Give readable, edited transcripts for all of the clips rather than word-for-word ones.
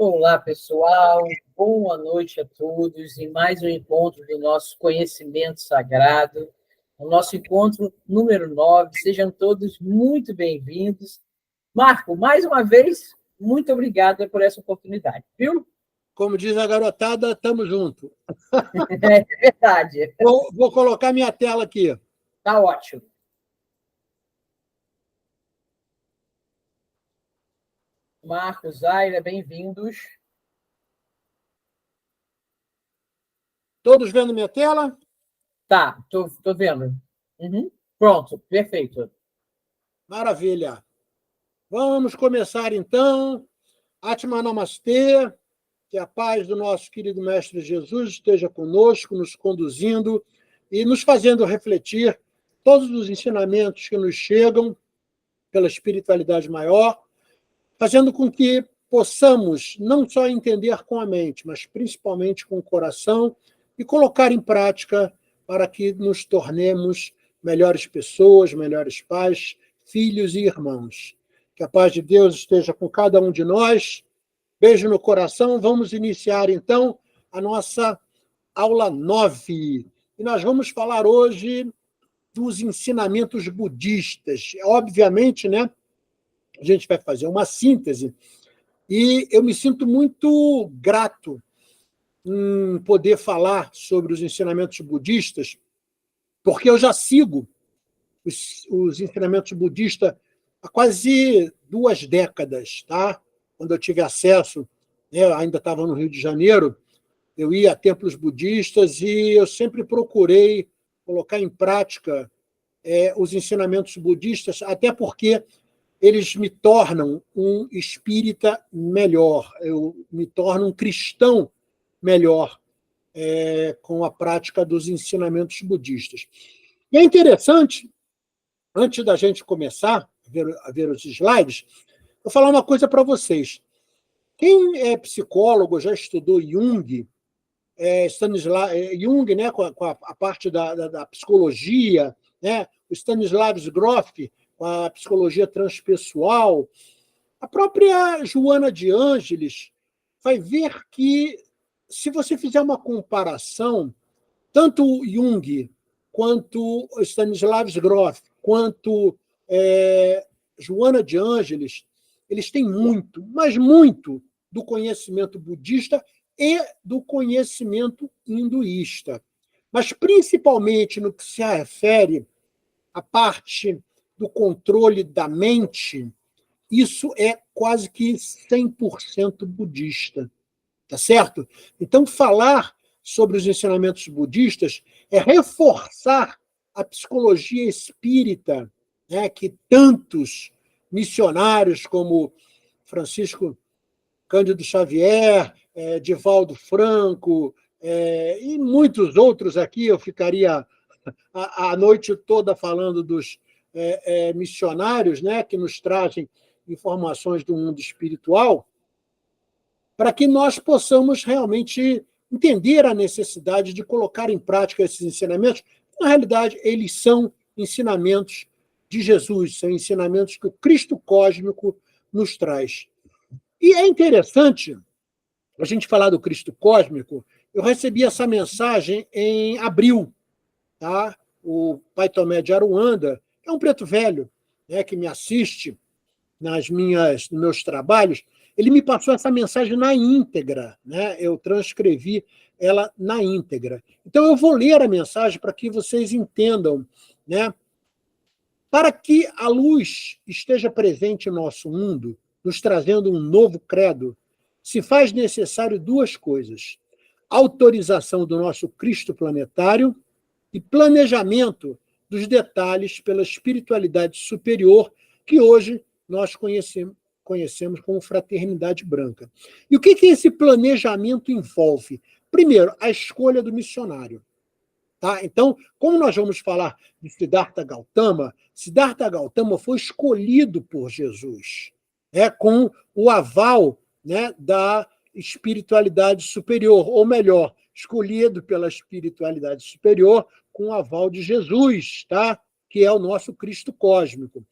Olá, pessoal. Boa noite a todos em mais um encontro do nosso conhecimento sagrado, o nosso encontro número 9. Sejam todos muito bem-vindos. Marco, mais uma vez, muito obrigada por essa oportunidade, viu? Como diz a garotada, estamos juntos. É verdade. Vou colocar minha tela aqui. Tá ótimo. Marcos, Zaira, bem-vindos. Todos vendo minha tela? Tá, tô vendo. Uhum. Pronto, perfeito. Maravilha. Vamos começar, então. Atma Namastê. Que a paz do nosso querido Mestre Jesus esteja conosco, nos conduzindo e nos fazendo refletir todos os ensinamentos que nos chegam pela espiritualidade maior, fazendo com que possamos não só entender com a mente, mas principalmente com o coração e colocar em prática para que nos tornemos melhores pessoas, melhores pais, filhos e irmãos. Que a paz de Deus esteja com cada um de nós. Beijo no coração. Vamos iniciar, então, a nossa aula 9. E nós vamos falar hoje dos ensinamentos budistas. Obviamente, né, a gente vai fazer uma síntese e eu me sinto muito grato em poder falar sobre os ensinamentos budistas, porque eu já sigo os ensinamentos budistas há quase 2 décadas, tá? Quando eu tive acesso, né, eu ainda estava no Rio de Janeiro, eu ia a templos budistas e eu sempre procurei colocar em prática os ensinamentos budistas, até porque eles me tornam um espírita melhor, eu me torno um cristão melhor com a prática dos ensinamentos budistas. E é interessante, antes da gente começar a ver os slides, vou falar uma coisa para vocês. Quem é psicólogo, já estudou Jung, Jung, né, com a parte da psicologia, né, o Stanislavski Grof, com a psicologia transpessoal, a própria Joana de Ângeles vai ver que, se você fizer uma comparação, tanto o Jung, quanto o Stanislavski Grof, quanto Joana de Ângeles, eles têm muito, mas muito, do conhecimento budista e do conhecimento hinduísta. Mas, principalmente no que se refere à parte do controle da mente, isso é quase que 100% budista. Tá certo? Então, falar sobre os ensinamentos budistas é reforçar a psicologia espírita, né, que tantos missionários como Francisco Cândido Xavier, Divaldo Franco, e muitos outros aqui, eu ficaria a noite toda falando dos missionários, né, que nos trazem informações do mundo espiritual, para que nós possamos realmente entender a necessidade de colocar em prática esses ensinamentos. Na realidade, eles são ensinamentos de Jesus, são ensinamentos que o Cristo cósmico nos traz. E é interessante a gente falar do Cristo cósmico. Eu recebi essa mensagem em abril, tá? O Pai Tomé de Aruanda, que é um preto velho, né, que me assiste nos meus trabalhos, ele me passou essa mensagem na íntegra, né? Eu transcrevi ela na íntegra. Então, eu vou ler a mensagem para que vocês entendam, né? Para que a luz esteja presente em nosso mundo, nos trazendo um novo credo, se faz necessário 2 coisas: autorização do nosso Cristo planetário e planejamento dos detalhes pela espiritualidade superior que hoje nós conhecemos como fraternidade branca. E o que esse planejamento envolve? Primeiro, a escolha do missionário. Tá? Então, como nós vamos falar de Siddhartha Gautama foi escolhido por Jesus, né, com o aval, né, da espiritualidade superior, ou melhor, escolhido pela espiritualidade superior com o aval de Jesus, tá? Que é o nosso Cristo cósmico.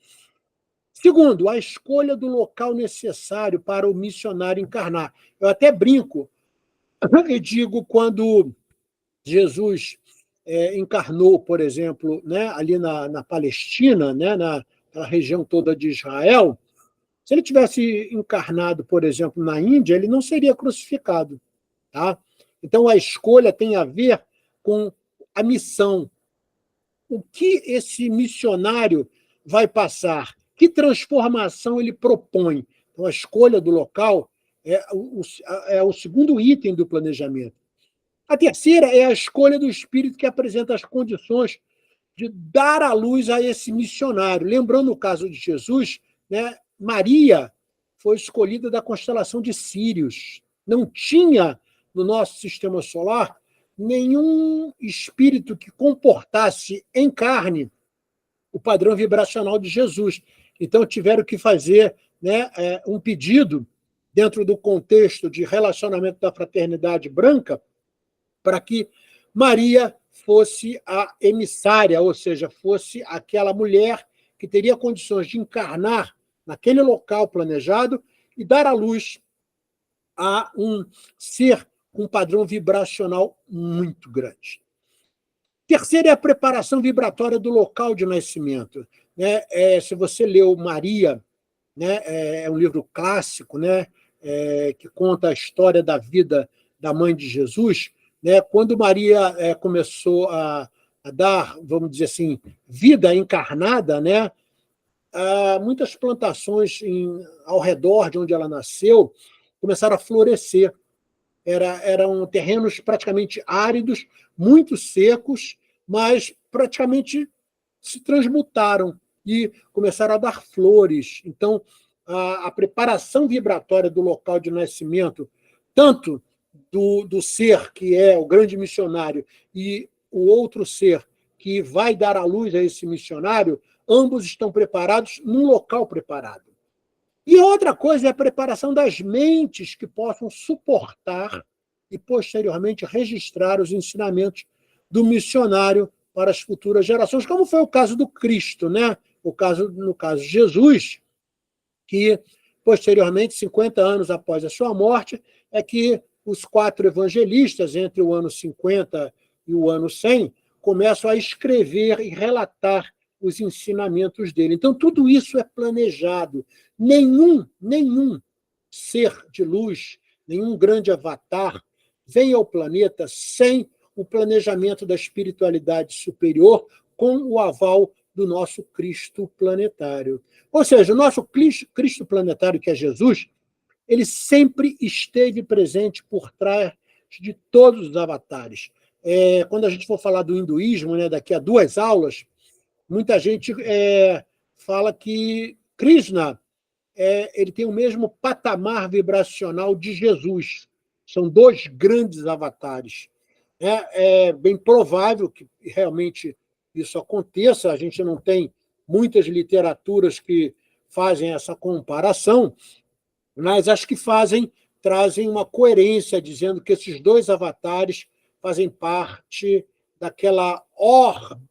Segundo, a escolha do local necessário para o missionário encarnar. Eu até brinco e digo, quando Jesus encarnou, por exemplo, né, ali na Palestina, né, na região toda de Israel, se ele tivesse encarnado, por exemplo, na Índia, ele não seria crucificado. Tá? Então, a escolha tem a ver com a missão. O que esse missionário vai passar? Que transformação ele propõe? Então, a escolha do local é o segundo item do planejamento. A terceira é a escolha do espírito que apresenta as condições de dar à luz a esse missionário. Lembrando o caso de Jesus, né, Maria foi escolhida da constelação de Sírios. Não tinha no nosso sistema solar nenhum espírito que comportasse em carne o padrão vibracional de Jesus. Então, tiveram que fazer, né, um pedido dentro do contexto de relacionamento da fraternidade branca para que Maria fosse a emissária, ou seja, fosse aquela mulher que teria condições de encarnar naquele local planejado e dar à luz a um ser com um padrão vibracional muito grande. Terceiro é a preparação vibratória do local de nascimento. Né? Se você leu Maria, né, é um livro clássico, né, que conta a história da vida da mãe de Jesus, né, quando Maria começou a dar, vamos dizer assim, vida encarnada, né, muitas plantações ao redor de onde ela nasceu começaram a florescer. Eram terrenos praticamente áridos, muito secos, mas praticamente se transmutaram e começaram a dar flores. Então, a preparação vibratória do local de nascimento, tanto do ser que é o grande missionário e o outro ser que vai dar à luz a esse missionário, ambos estão preparados num local preparado. E outra coisa é a preparação das mentes que possam suportar e, posteriormente, registrar os ensinamentos do missionário para as futuras gerações, como foi o caso do Cristo, né? No caso de Jesus, que, posteriormente, 50 anos após a sua morte, é que os 4 evangelistas, entre o ano 50 e o ano 100, começam a escrever e relatar os ensinamentos dele. Então, tudo isso é planejado. Nenhum ser de luz, nenhum grande avatar vem ao planeta sem o planejamento da espiritualidade superior com o aval do nosso Cristo planetário. Ou seja, o nosso Cristo planetário, que é Jesus, ele sempre esteve presente por trás de todos os avatares. Quando a gente for falar do hinduísmo, né, daqui a 2 aulas, muita gente fala que Krishna ele tem o mesmo patamar vibracional de Jesus. São 2 grandes avatares. É bem provável que realmente isso aconteça. A gente não tem muitas literaturas que fazem essa comparação, mas as que trazem uma coerência, dizendo que esses 2 avatares fazem parte daquela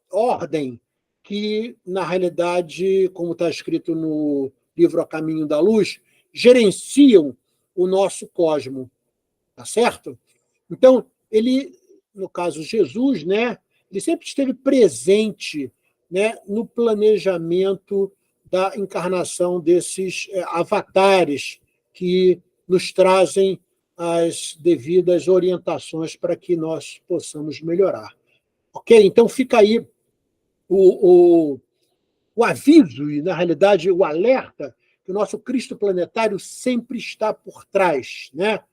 ordem que, na realidade, como está escrito no livro A Caminho da Luz, gerenciam o nosso cosmo. Tá certo? Então, ele, no caso Jesus, né, ele sempre esteve presente, né, no planejamento da encarnação desses avatares que nos trazem as devidas orientações para que nós possamos melhorar. Ok? Então, fica aí o aviso e, na realidade, o alerta que o nosso Cristo planetário sempre está por trás. Né?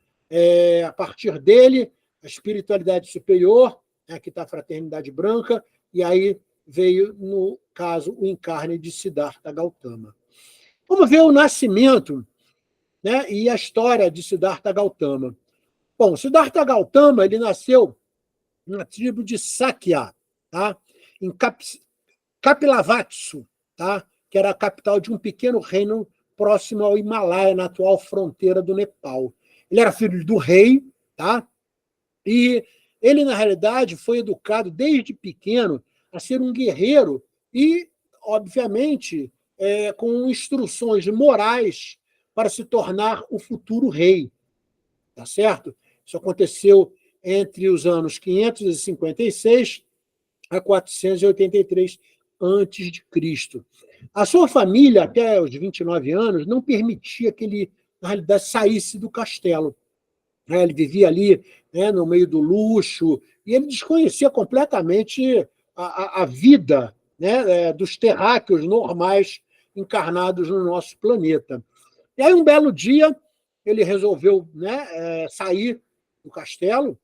A partir dele, a espiritualidade superior, que está a fraternidade branca, e aí veio, no caso, o encarne de Siddhartha Gautama. Vamos ver o nascimento, né, e a história de Siddhartha Gautama. Bom, Siddhartha Gautama ele nasceu na tribo de Sakya, tá? Em Kapilavatthu, tá? Que era a capital de um pequeno reino próximo ao Himalaia, na atual fronteira do Nepal. Ele era filho do rei, tá? E ele, na realidade, foi educado desde pequeno a ser um guerreiro e, obviamente, com instruções morais para se tornar o futuro rei. Tá certo? Isso aconteceu entre os anos 556 a 483 antes de Cristo. A sua família, até os 29 anos, não permitia que ele, na realidade, saísse do castelo. Ele vivia ali, né, no meio do luxo, e ele desconhecia completamente a vida, né, dos terráqueos normais encarnados no nosso planeta. E aí, um belo dia, ele resolveu, né, sair do castelo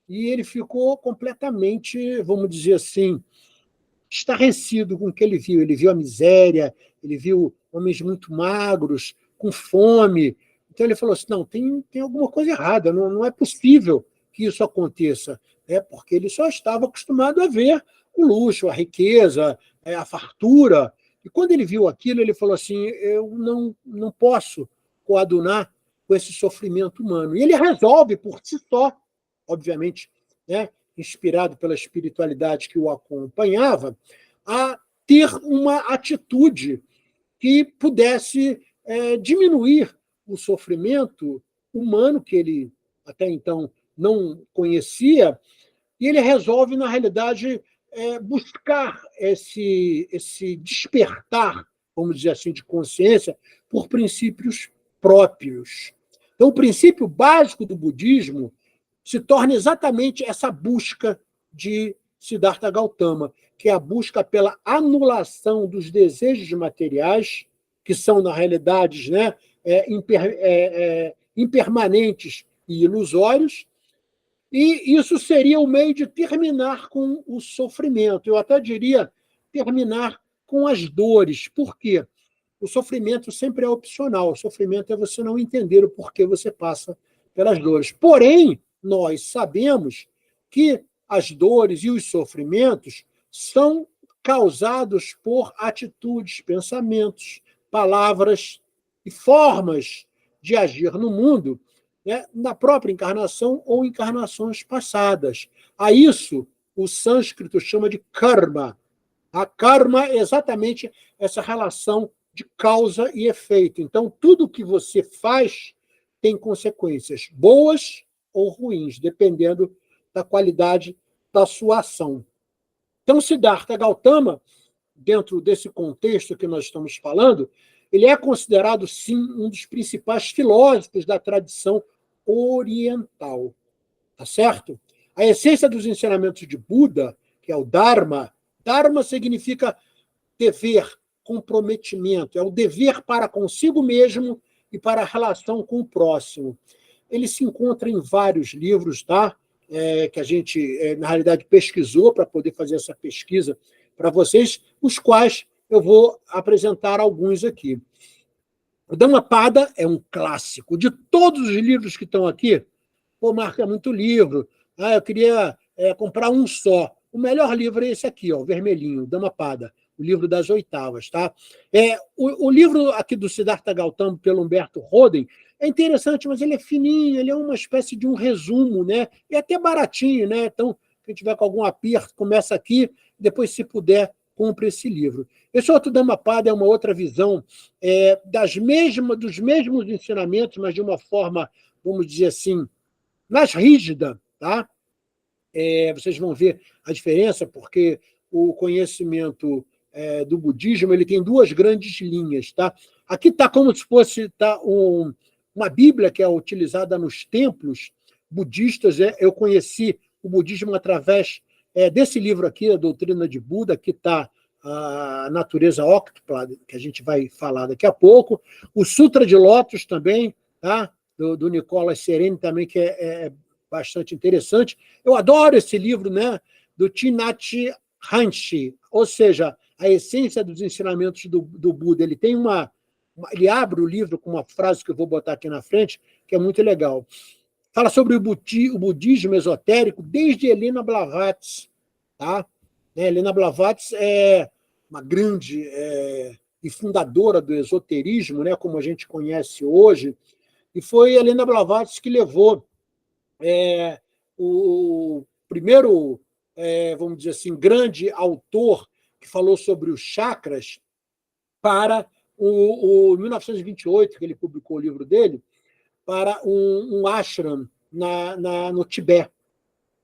e ele ficou completamente, vamos dizer assim, estarrecido com o que ele viu. Ele viu a miséria, ele viu homens muito magros, com fome. Então ele falou assim, não, tem alguma coisa errada, não é possível que isso aconteça, né? Porque ele só estava acostumado a ver o luxo, a riqueza, a fartura. E quando ele viu aquilo, ele falou assim, eu não posso coadunar com esse sofrimento humano. E ele resolve, por si só, obviamente, né, inspirado pela espiritualidade que o acompanhava, a ter uma atitude que pudesse diminuir o sofrimento humano que ele até então não conhecia, e ele resolve, na realidade, buscar esse despertar, vamos dizer assim, de consciência por princípios próprios. Então, o princípio básico do budismo se torna exatamente essa busca de Siddhartha Gautama, que é a busca pela anulação dos desejos materiais, que são, na realidade, né, impermanentes e ilusórios, e isso seria o meio de terminar com o sofrimento. Eu até diria terminar com as dores. Por quê? O sofrimento sempre é opcional. O sofrimento é você não entender o porquê você passa pelas dores. Porém, nós sabemos que as dores e os sofrimentos são causados por atitudes, pensamentos, palavras e formas de agir no mundo, né, na própria encarnação ou encarnações passadas. A isso o sânscrito chama de karma. A karma é exatamente essa relação de causa e efeito. Então, tudo que você faz tem consequências boas ou ruins, dependendo da qualidade da sua ação. Então, Siddhartha Gautama, dentro desse contexto que nós estamos falando, ele é considerado, sim, um dos principais filósofos da tradição oriental. Tá certo? A essência dos ensinamentos de Buda, que é o Dharma, Dharma significa dever, comprometimento, é o dever para consigo mesmo e para a relação com o próximo. Ele se encontra em vários livros, tá? Que a gente, na realidade, pesquisou para poder fazer essa pesquisa para vocês, os quais eu vou apresentar alguns aqui. O Dhammapada é um clássico. De todos os livros que estão aqui, pô, marca muito livro. Eu queria comprar um só. O melhor livro é esse aqui, ó, o vermelhinho, o Dhammapada, o livro das oitavas. Tá? O livro aqui do Siddhartha Gautama, pelo Humberto Roden, é interessante, mas ele é fininho, ele é uma espécie de um resumo, né? E até baratinho, né? Então, quem tiver com algum aperto, começa aqui, depois, se puder, compre esse livro. Esse outro Dhammapada é uma outra visão dos mesmos ensinamentos, mas de uma forma, vamos dizer assim, mais rígida, tá? Vocês vão ver a diferença, porque o conhecimento do budismo ele tem duas grandes linhas. Tá? Aqui está como se fosse uma Bíblia que é utilizada nos templos budistas. Eu conheci o budismo através desse livro aqui, a Doutrina de Buda, que está a Natureza Óctupla, que a gente vai falar daqui a pouco. O Sutra de Lótus também, tá? do Nicholas Sereni também, que é bastante interessante. Eu adoro esse livro, né, do Tinachi Hanshi, ou seja, a essência dos ensinamentos do Buda. Ele tem ele abre o livro com uma frase que eu vou botar aqui na frente, que é muito legal. Fala sobre o budismo esotérico desde Helena Blavatsky. Tá? Helena Blavatsky é uma grande e fundadora do esoterismo, né, como a gente conhece hoje, e foi Helena Blavatsky que levou o primeiro, vamos dizer assim, grande autor que falou sobre os chakras para o 1928, que ele publicou o livro dele, para um ashram no Tibete,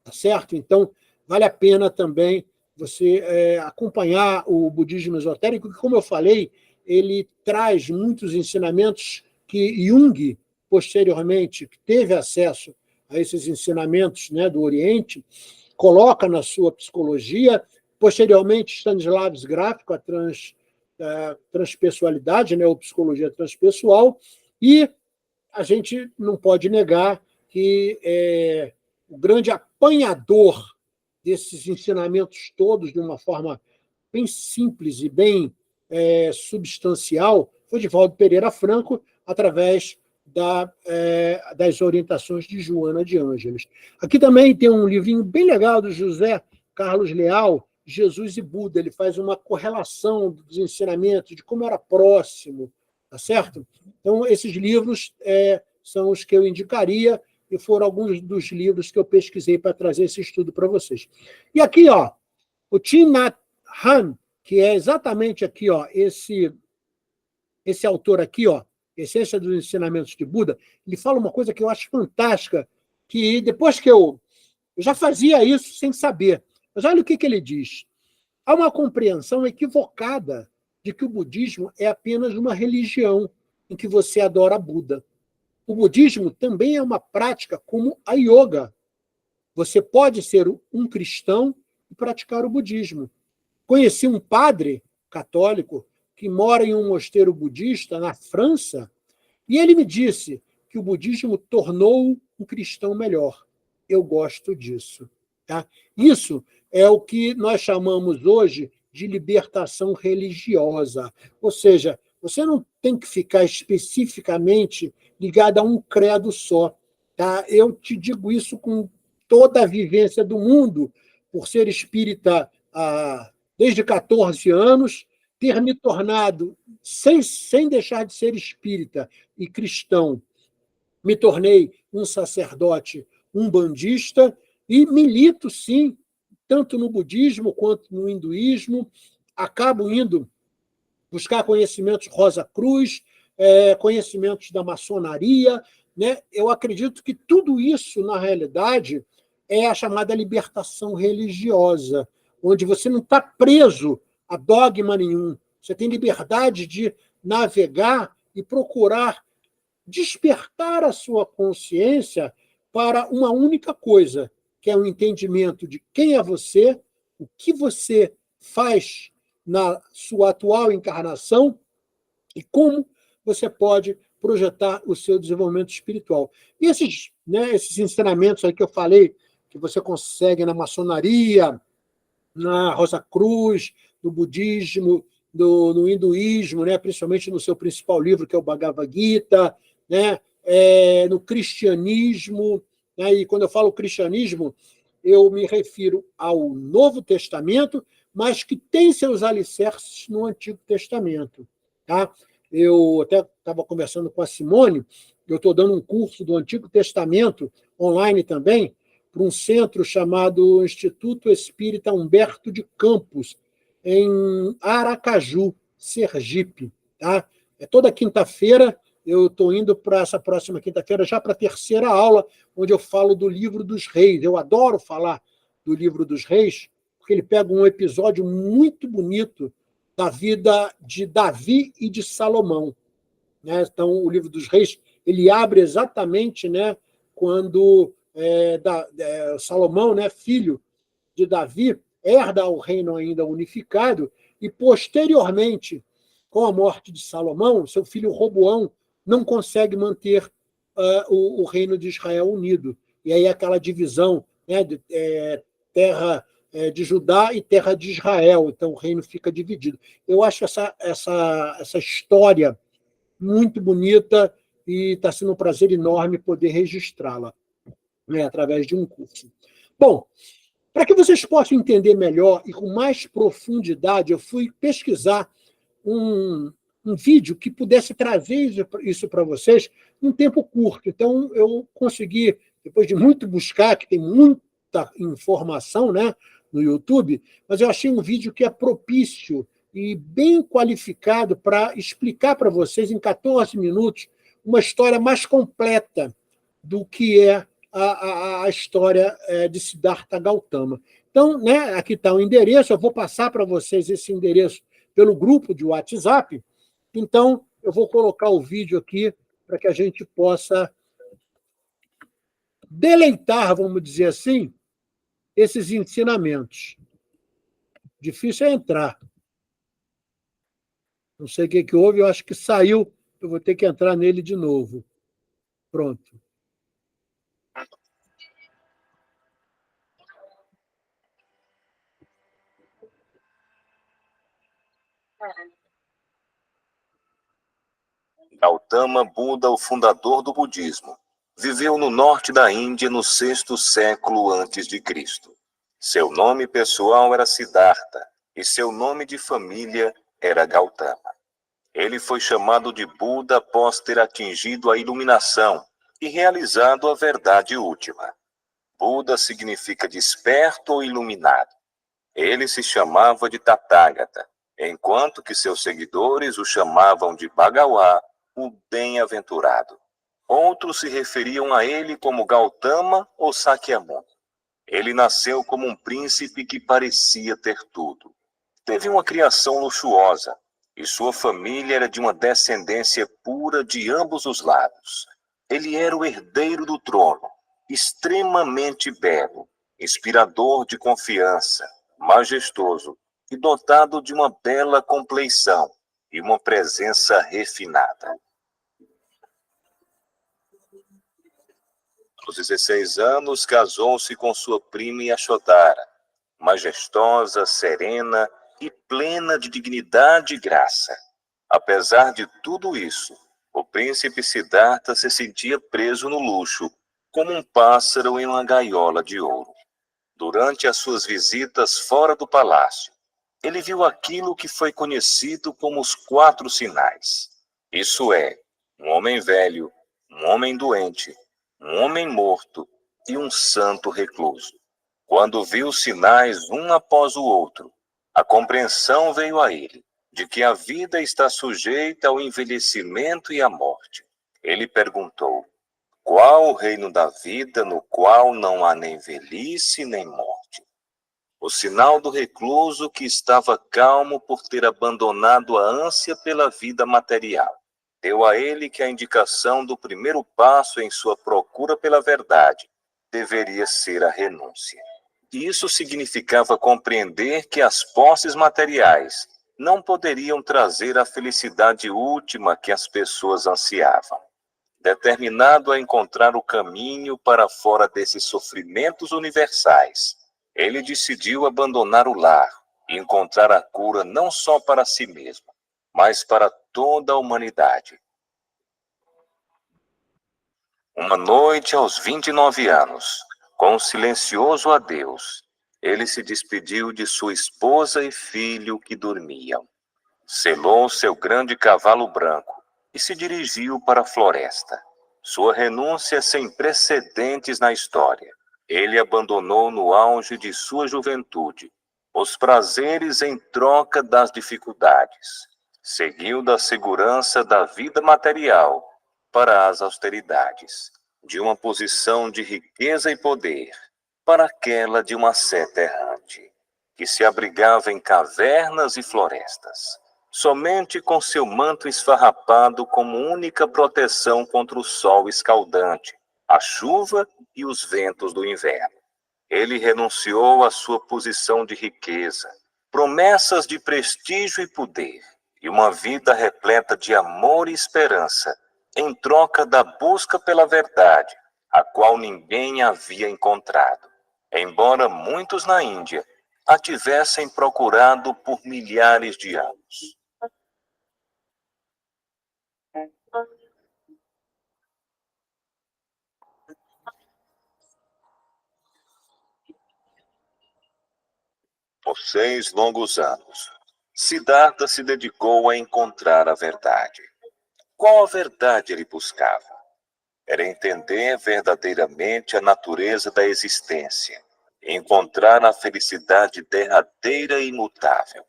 tá certo? Então, vale a pena também você acompanhar o budismo esotérico, que, como eu falei, ele traz muitos ensinamentos que Jung, posteriormente, que teve acesso a esses ensinamentos, né, do Oriente, coloca na sua psicologia. Posteriormente, Stanislavski Grof, com a transpessoalidade, né, ou psicologia transpessoal, e a gente não pode negar que o grande apanhador desses ensinamentos todos, de uma forma bem simples e bem substancial, foi Divaldo Pereira Franco, através das orientações de Joana de Ângeles. Aqui também tem um livrinho bem legal do José Carlos Leal, Jesus e Buda. Ele faz uma correlação dos ensinamentos, de como era próximo, tá certo? Então, esses livros são os que eu indicaria, e foram alguns dos livros que eu pesquisei para trazer esse estudo para vocês. E aqui, ó, o Thich Nhat Hanh, que é exatamente aqui, ó, esse autor aqui, ó, Essência dos Ensinamentos de Buda, ele fala uma coisa que eu acho fantástica, que depois que eu já fazia isso sem saber, mas olha o que ele diz. Há uma compreensão equivocada de que o budismo é apenas uma religião em que você adora Buda. O budismo também é uma prática como a yoga. Você pode ser um cristão e praticar o budismo. Conheci um padre católico que mora em um mosteiro budista na França, e ele me disse que o budismo tornou um cristão melhor. Eu gosto disso. Tá? Isso é o que nós chamamos hoje de libertação religiosa. Ou seja, você não tem que ficar especificamente ligado a um credo só. Tá? Eu te digo isso com toda a vivência do mundo, por ser espírita desde 14 anos, ter me tornado, sem deixar de ser espírita e cristão, me tornei um sacerdote umbandista e milito, sim, tanto no budismo quanto no hinduísmo. Acabo indo buscar conhecimentos Rosa Cruz, conhecimentos da maçonaria, né? Eu acredito que tudo isso, na realidade, é a chamada libertação religiosa, onde você não está preso a dogma nenhum. Você tem liberdade de navegar e procurar despertar a sua consciência para uma única coisa, que é o entendimento de quem é você, o que você faz na sua atual encarnação e como você pode projetar o seu desenvolvimento espiritual. E esses ensinamentos aí que eu falei, que você consegue na maçonaria, na Rosa Cruz, no budismo, no hinduísmo, né, principalmente no seu principal livro, que é o Bhagavad Gita, né, no cristianismo, né, e quando eu falo cristianismo, eu me refiro ao Novo Testamento, mas que tem seus alicerces no Antigo Testamento. Tá? Eu até estava conversando com a Simone, eu estou dando um curso do Antigo Testamento, online também, para um centro chamado Instituto Espírita Humberto de Campos, em Aracaju, Sergipe. Tá? Toda quinta-feira, eu estou indo para essa próxima quinta-feira, já para a terceira aula, onde eu falo do Livro dos Reis. Eu adoro falar do Livro dos Reis, porque ele pega um episódio muito bonito da vida de Davi e de Salomão. Né? Então, o Livro dos Reis ele abre exatamente, né, quando Salomão, né, filho de Davi, herda o reino ainda unificado, e, posteriormente, com a morte de Salomão, seu filho Roboão não consegue manter o reino de Israel unido. E aí aquela divisão, né, de terra de Judá e terra de Israel. Então, o reino fica dividido. Eu acho essa história muito bonita e está sendo um prazer enorme poder registrá-la, né, através de um curso. Bom, para que vocês possam entender melhor e com mais profundidade, eu fui pesquisar um vídeo que pudesse trazer isso para vocês num tempo curto. Então, eu consegui, depois de muito buscar, que tem muita informação, né, no YouTube, mas eu achei um vídeo que é propício e bem qualificado para explicar para vocês, em 14 minutos, uma história mais completa do que é a história de Siddhartha Gautama. Então, né, aqui está o endereço, eu vou passar para vocês esse endereço pelo grupo de WhatsApp. Então, eu vou colocar o vídeo aqui para que a gente possa deleitar, vamos dizer assim, esses ensinamentos. Difícil é entrar. Não sei o que houve, eu acho que saiu, eu vou ter que entrar nele de novo. Pronto. Gautama Buda, o fundador do budismo, viveu no norte da Índia no 6º século antes de Cristo. Seu nome pessoal era Siddhartha e seu nome de família era Gautama. Ele foi chamado de Buda após ter atingido a iluminação e realizado a verdade última. Buda significa desperto ou iluminado. Ele se chamava de Tathagata, enquanto que seus seguidores o chamavam de Bhagawa, o bem-aventurado. Outros se referiam a ele como Gautama ou Sakyamuni. Ele nasceu como um príncipe que parecia ter tudo. Teve uma criação luxuosa, e sua família era de uma descendência pura de ambos os lados. Ele era o herdeiro do trono, extremamente belo, inspirador de confiança, majestoso e dotado de uma bela compleição e uma presença refinada. Aos 16 anos, casou-se com sua prima Yashodhara, majestosa, serena e plena de dignidade e graça. Apesar de tudo isso, o príncipe Siddhartha se sentia preso no luxo, como um pássaro em uma gaiola de ouro. Durante as suas visitas fora do palácio, ele viu aquilo que foi conhecido como os 4 sinais. Isso é, um homem velho, um homem doente, um homem morto e um santo recluso. Quando viu os sinais um após o outro, a compreensão veio a ele de que a vida está sujeita ao envelhecimento e à morte. Ele perguntou: qual o reino da vida no qual não há nem velhice nem morte? O sinal do recluso que estava calmo por ter abandonado a ânsia pela vida material deu a ele que a indicação do primeiro passo em sua procura pela verdade deveria ser a renúncia. Isso significava compreender que as posses materiais não poderiam trazer a felicidade última que as pessoas ansiavam. Determinado a encontrar o caminho para fora desses sofrimentos universais, ele decidiu abandonar o lar e encontrar a cura não só para si mesmo, mas para toda a humanidade. Uma noite, aos 29 anos, com um silencioso adeus, ele se despediu de sua esposa e filho que dormiam. Selou seu grande cavalo branco e se dirigiu para a floresta. Sua renúncia é sem precedentes na história. Ele abandonou no auge de sua juventude os prazeres em troca das dificuldades. Seguiu da segurança da vida material para as austeridades, de uma posição de riqueza e poder para aquela de uma seta errante, que se abrigava em cavernas e florestas, somente com seu manto esfarrapado como única proteção contra o sol escaldante, a chuva e os ventos do inverno. Ele renunciou à sua posição de riqueza, promessas de prestígio e poder, e uma vida repleta de amor e esperança, em troca da busca pela verdade, a qual ninguém havia encontrado, embora muitos na Índia a tivessem procurado por milhares de anos. Por 6 longos anos, Siddhartha se dedicou a encontrar a verdade. Qual a verdade ele buscava? Era entender verdadeiramente a natureza da existência, encontrar a felicidade derradeira e imutável.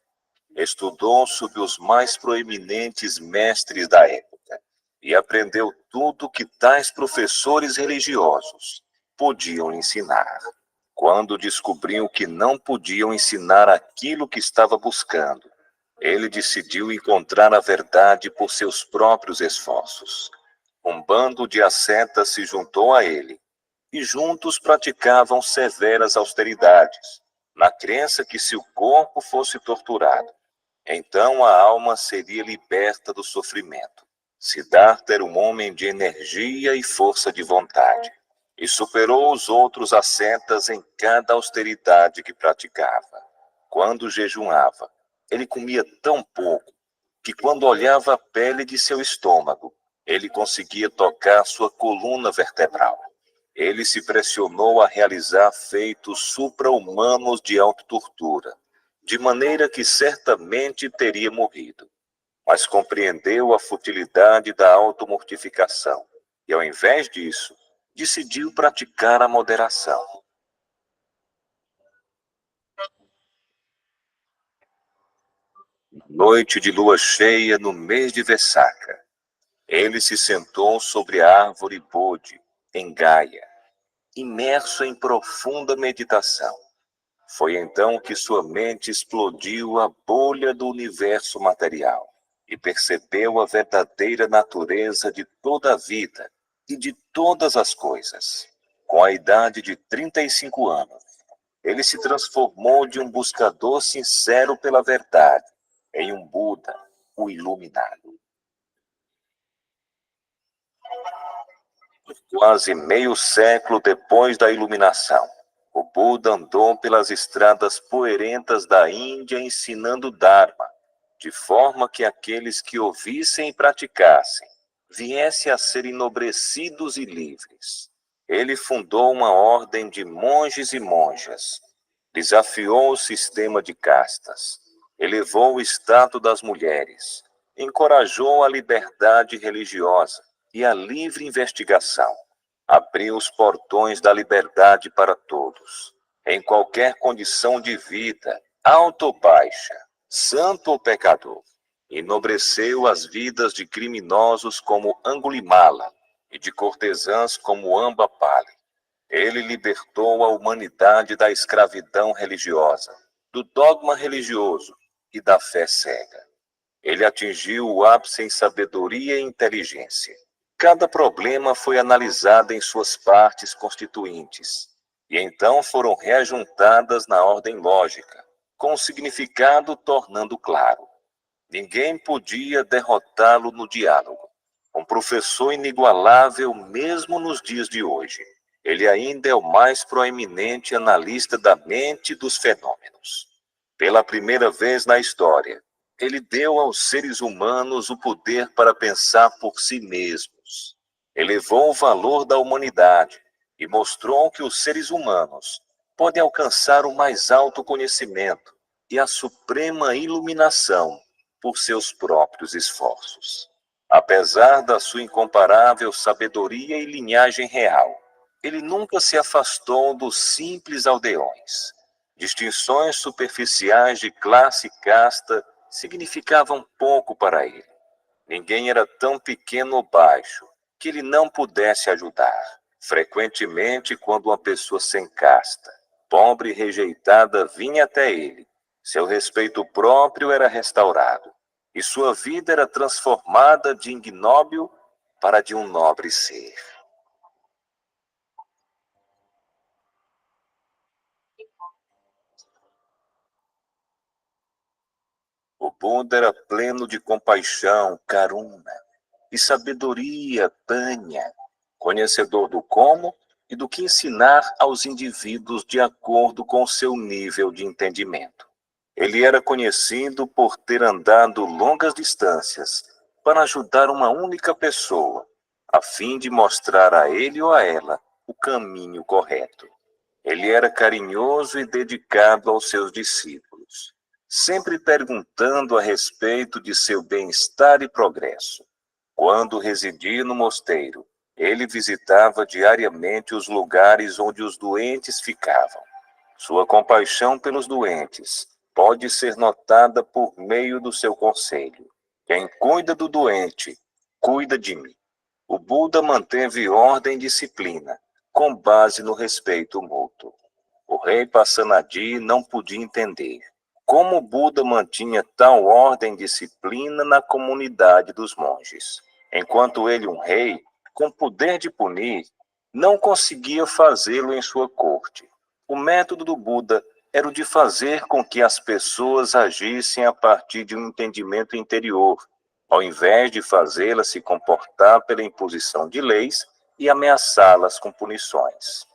Estudou sob os mais proeminentes mestres da época e aprendeu tudo que tais professores religiosos podiam ensinar. Quando descobriu que não podiam ensinar aquilo que estava buscando, ele decidiu encontrar a verdade por seus próprios esforços. Um bando de ascetas se juntou a ele e juntos praticavam severas austeridades, na crença que se o corpo fosse torturado, então a alma seria liberta do sofrimento. Siddhartha era um homem de energia e força de vontade, e superou os outros ascetas em cada austeridade que praticava. Quando jejuava, ele comia tão pouco que, quando olhava a pele de seu estômago, ele conseguia tocar sua coluna vertebral. Ele se pressionou a realizar feitos supra-humanos de autotortura, de maneira que certamente teria morrido. Mas compreendeu a futilidade da automortificação e, ao invés disso, decidiu praticar a moderação. Noite de lua cheia no mês de Vessaka, ele se sentou sobre a árvore Bodhi, em Gaia, imerso em profunda meditação. Foi então que sua mente explodiu a bolha do universo material e percebeu a verdadeira natureza de toda a vida e de todas as coisas. Com a idade de 35 anos, ele se transformou de um buscador sincero pela verdade em um Buda, o iluminado. Quase meio século depois da iluminação, o Buda andou pelas estradas poeirentas da Índia ensinando Dharma, de forma que aqueles que ouvissem e praticassem viessem a ser enobrecidos e livres. Ele fundou uma ordem de monges e monjas, desafiou o sistema de castas, elevou o status das mulheres, encorajou a liberdade religiosa e a livre investigação. Abriu os portões da liberdade para todos, em qualquer condição de vida, alta ou baixa, santo ou pecador. Enobreceu as vidas de criminosos como Angulimala e de cortesãs como Ambapali. Ele libertou a humanidade da escravidão religiosa, do dogma religioso e da fé cega. Ele atingiu o ápice em sabedoria e inteligência. Cada problema foi analisado em suas partes constituintes, e então foram reajuntadas na ordem lógica, com o significado tornando claro. Ninguém podia derrotá-lo no diálogo. Um professor inigualável mesmo nos dias de hoje. Ele ainda é o mais proeminente analista da mente e dos fenômenos. Pela primeira vez na história, ele deu aos seres humanos o poder para pensar por si mesmos. Elevou o valor da humanidade e mostrou que os seres humanos podem alcançar o mais alto conhecimento e a suprema iluminação por seus próprios esforços. Apesar da sua incomparável sabedoria e linhagem real, ele nunca se afastou dos simples aldeões. Distinções superficiais de classe e casta significavam pouco para ele. Ninguém era tão pequeno ou baixo que ele não pudesse ajudar. Frequentemente, quando uma pessoa sem casta, pobre e rejeitada, vinha até ele, seu respeito próprio era restaurado e sua vida era transformada de ignóbil para de um nobre ser. O Buda era pleno de compaixão, karuna, e sabedoria, panha, conhecedor do como e do que ensinar aos indivíduos de acordo com seu nível de entendimento. Ele era conhecido por ter andado longas distâncias para ajudar uma única pessoa, a fim de mostrar a ele ou a ela o caminho correto. Ele era carinhoso e dedicado aos seus discípulos, sempre perguntando a respeito de seu bem-estar e progresso. Quando residia no mosteiro, ele visitava diariamente os lugares onde os doentes ficavam. Sua compaixão pelos doentes pode ser notada por meio do seu conselho. Quem cuida do doente, cuida de mim. O Buda manteve ordem e disciplina, com base no respeito mútuo. O rei Pasenadi não podia entender como o Buda mantinha tal ordem e disciplina na comunidade dos monges, enquanto ele, um rei, com poder de punir, não conseguia fazê-lo em sua corte. O método do Buda era o de fazer com que as pessoas agissem a partir de um entendimento interior, ao invés de fazê-las se comportar pela imposição de leis e ameaçá-las com punições.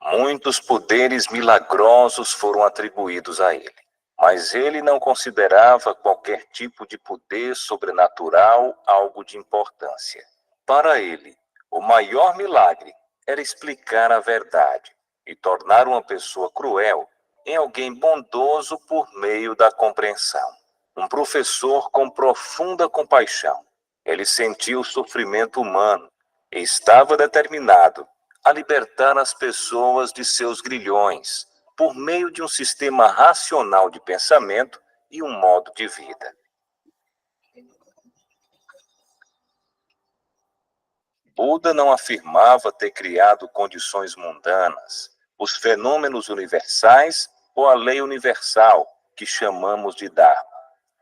Muitos poderes milagrosos foram atribuídos a ele, mas ele não considerava qualquer tipo de poder sobrenatural algo de importância. Para ele, o maior milagre era explicar a verdade e tornar uma pessoa cruel em alguém bondoso por meio da compreensão. Um professor com profunda compaixão. Ele sentia o sofrimento humano e estava determinado a libertar as pessoas de seus grilhões por meio de um sistema racional de pensamento e um modo de vida. Buda não afirmava ter criado condições mundanas, os fenômenos universais ou a lei universal, que chamamos de Dharma.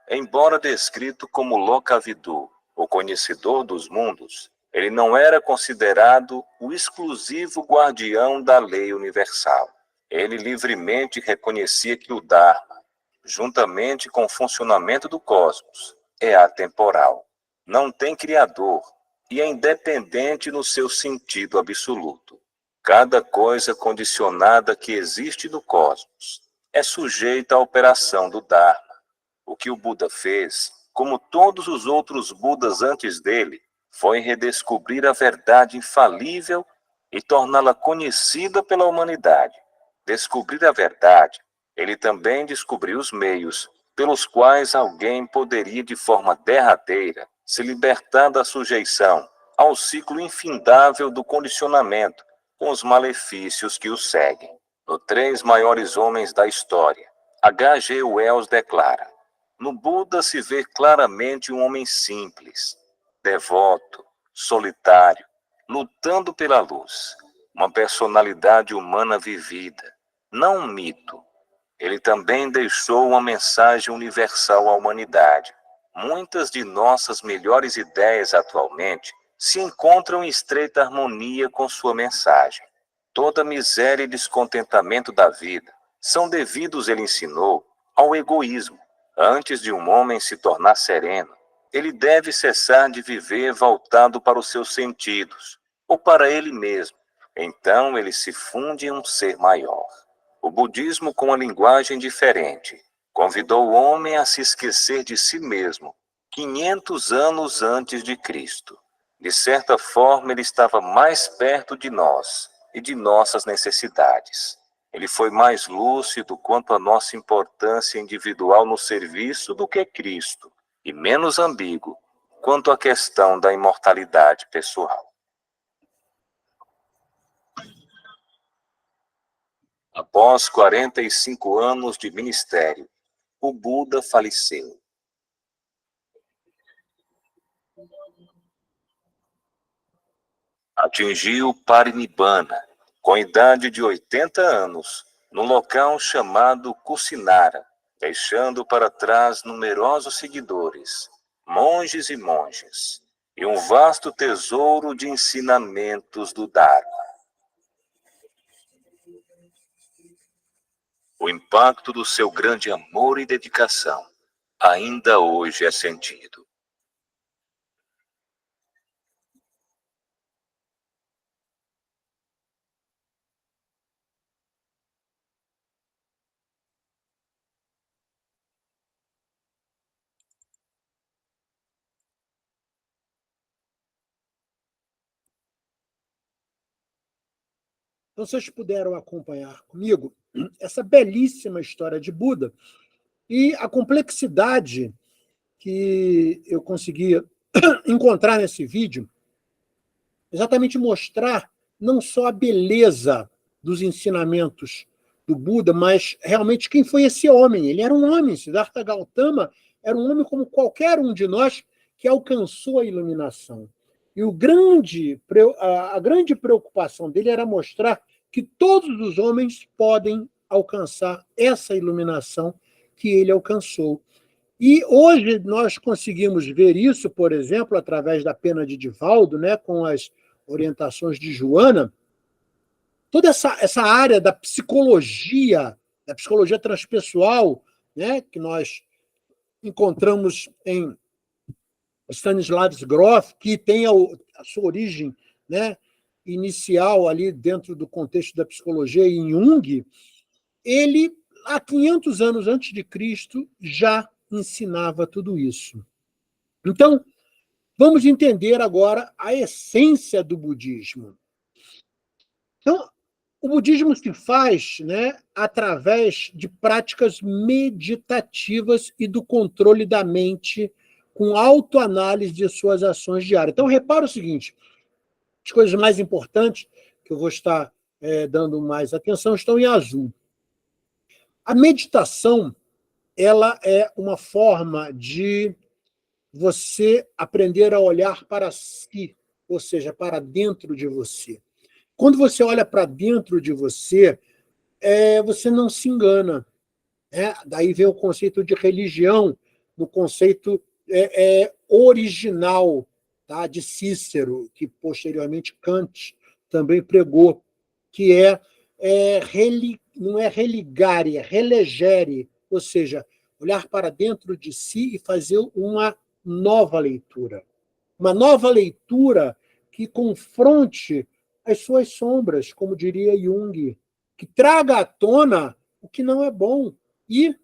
Embora descrito como Lokavidu, o conhecedor dos mundos, ele não era considerado o exclusivo guardião da lei universal. Ele livremente reconhecia que o Dharma, juntamente com o funcionamento do cosmos, é atemporal, não tem criador e é independente no seu sentido absoluto. Cada coisa condicionada que existe no cosmos é sujeita à operação do Dharma. O que o Buda fez, como todos os outros Budas antes dele, foi redescobrir a verdade infalível e torná-la conhecida pela humanidade. Descobrir a verdade, ele também descobriu os meios pelos quais alguém poderia, de forma derradeira, se libertar da sujeição ao ciclo infindável do condicionamento, com os malefícios que o seguem. No Três Maiores Homens da História, H.G. Wells declara: no Buda se vê claramente um homem simples, devoto, solitário, lutando pela luz, uma personalidade humana vivida, não um mito. Ele também deixou uma mensagem universal à humanidade. Muitas de nossas melhores ideias atualmente se encontram em estreita harmonia com sua mensagem. Toda miséria e descontentamento da vida são devidos, ele ensinou, ao egoísmo. Antes de um homem se tornar sereno, ele deve cessar de viver voltado para os seus sentidos, ou para ele mesmo. Então ele se funde em um ser maior. O budismo, com uma linguagem diferente, convidou o homem a se esquecer de si mesmo 500 anos antes de Cristo. De certa forma, ele estava mais perto de nós e de nossas necessidades. Ele foi mais lúcido quanto à nossa importância individual no serviço do que Cristo, e menos ambíguo quanto à questão da imortalidade pessoal. Após 45 anos de ministério, o Buda faleceu. Atingiu Parinibbana, com idade de 80 anos, no local chamado Kusinara, deixando para trás numerosos seguidores, monges e monjas, e um vasto tesouro de ensinamentos do Dharma. O impacto do seu grande amor e dedicação ainda hoje é sentido. Então, vocês puderam acompanhar comigo essa belíssima história de Buda e a complexidade que eu consegui encontrar nesse vídeo, exatamente mostrar não só a beleza dos ensinamentos do Buda, mas realmente quem foi esse homem? Ele era um homem, Siddhartha Gautama era um homem como qualquer um de nós que alcançou a iluminação. E a grande preocupação dele era mostrar que todos os homens podem alcançar essa iluminação que ele alcançou. E hoje nós conseguimos ver isso, por exemplo, através da pena de Divaldo, né, com as orientações de Joana, toda essa área da psicologia transpessoal, né, que nós encontramos em Stanislavski Grof, que tem a sua origem, né, inicial ali dentro do contexto da psicologia em Jung, ele, há 500 anos antes de Cristo, já ensinava tudo isso. Então, vamos entender agora a essência do budismo. Então, o budismo se faz, né, através de práticas meditativas e do controle da mente com autoanálise de suas ações diárias. Então, repara o seguinte, as coisas mais importantes, que eu vou estar dando mais atenção, estão em azul. A meditação, ela é uma forma de você aprender a olhar para si, ou seja, para dentro de você. Quando você olha para dentro de você, você não se engana. Daí vem o conceito de religião, no conceito original, tá, de Cícero, que posteriormente Kant também pregou, que não é religare, é relegere, ou seja, olhar para dentro de si e fazer uma nova leitura. Uma nova leitura que confronte as suas sombras, como diria Jung, que traga à tona o que não é bom e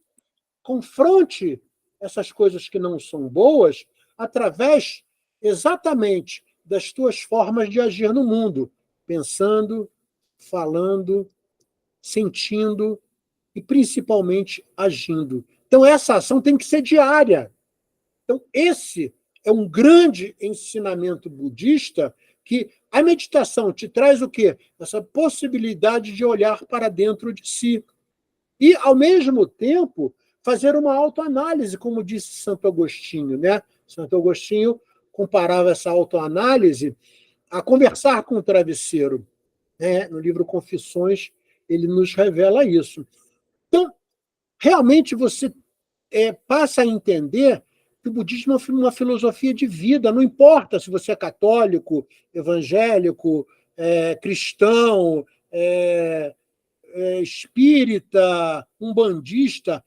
confronte essas coisas que não são boas através exatamente das tuas formas de agir no mundo, pensando, falando, sentindo e principalmente agindo. Então, essa ação tem que ser diária. Então, esse é um grande ensinamento budista, que a meditação te traz o quê? Essa possibilidade de olhar para dentro de si. E, ao mesmo tempo, fazer uma autoanálise, como disse Santo Agostinho, né? Santo Agostinho comparava essa autoanálise a conversar com o travesseiro. No livro Confissões, ele nos revela isso. Então, realmente, você passa a entender que o budismo é uma filosofia de vida, não importa se você é católico, evangélico, cristão, espírita, umbandista,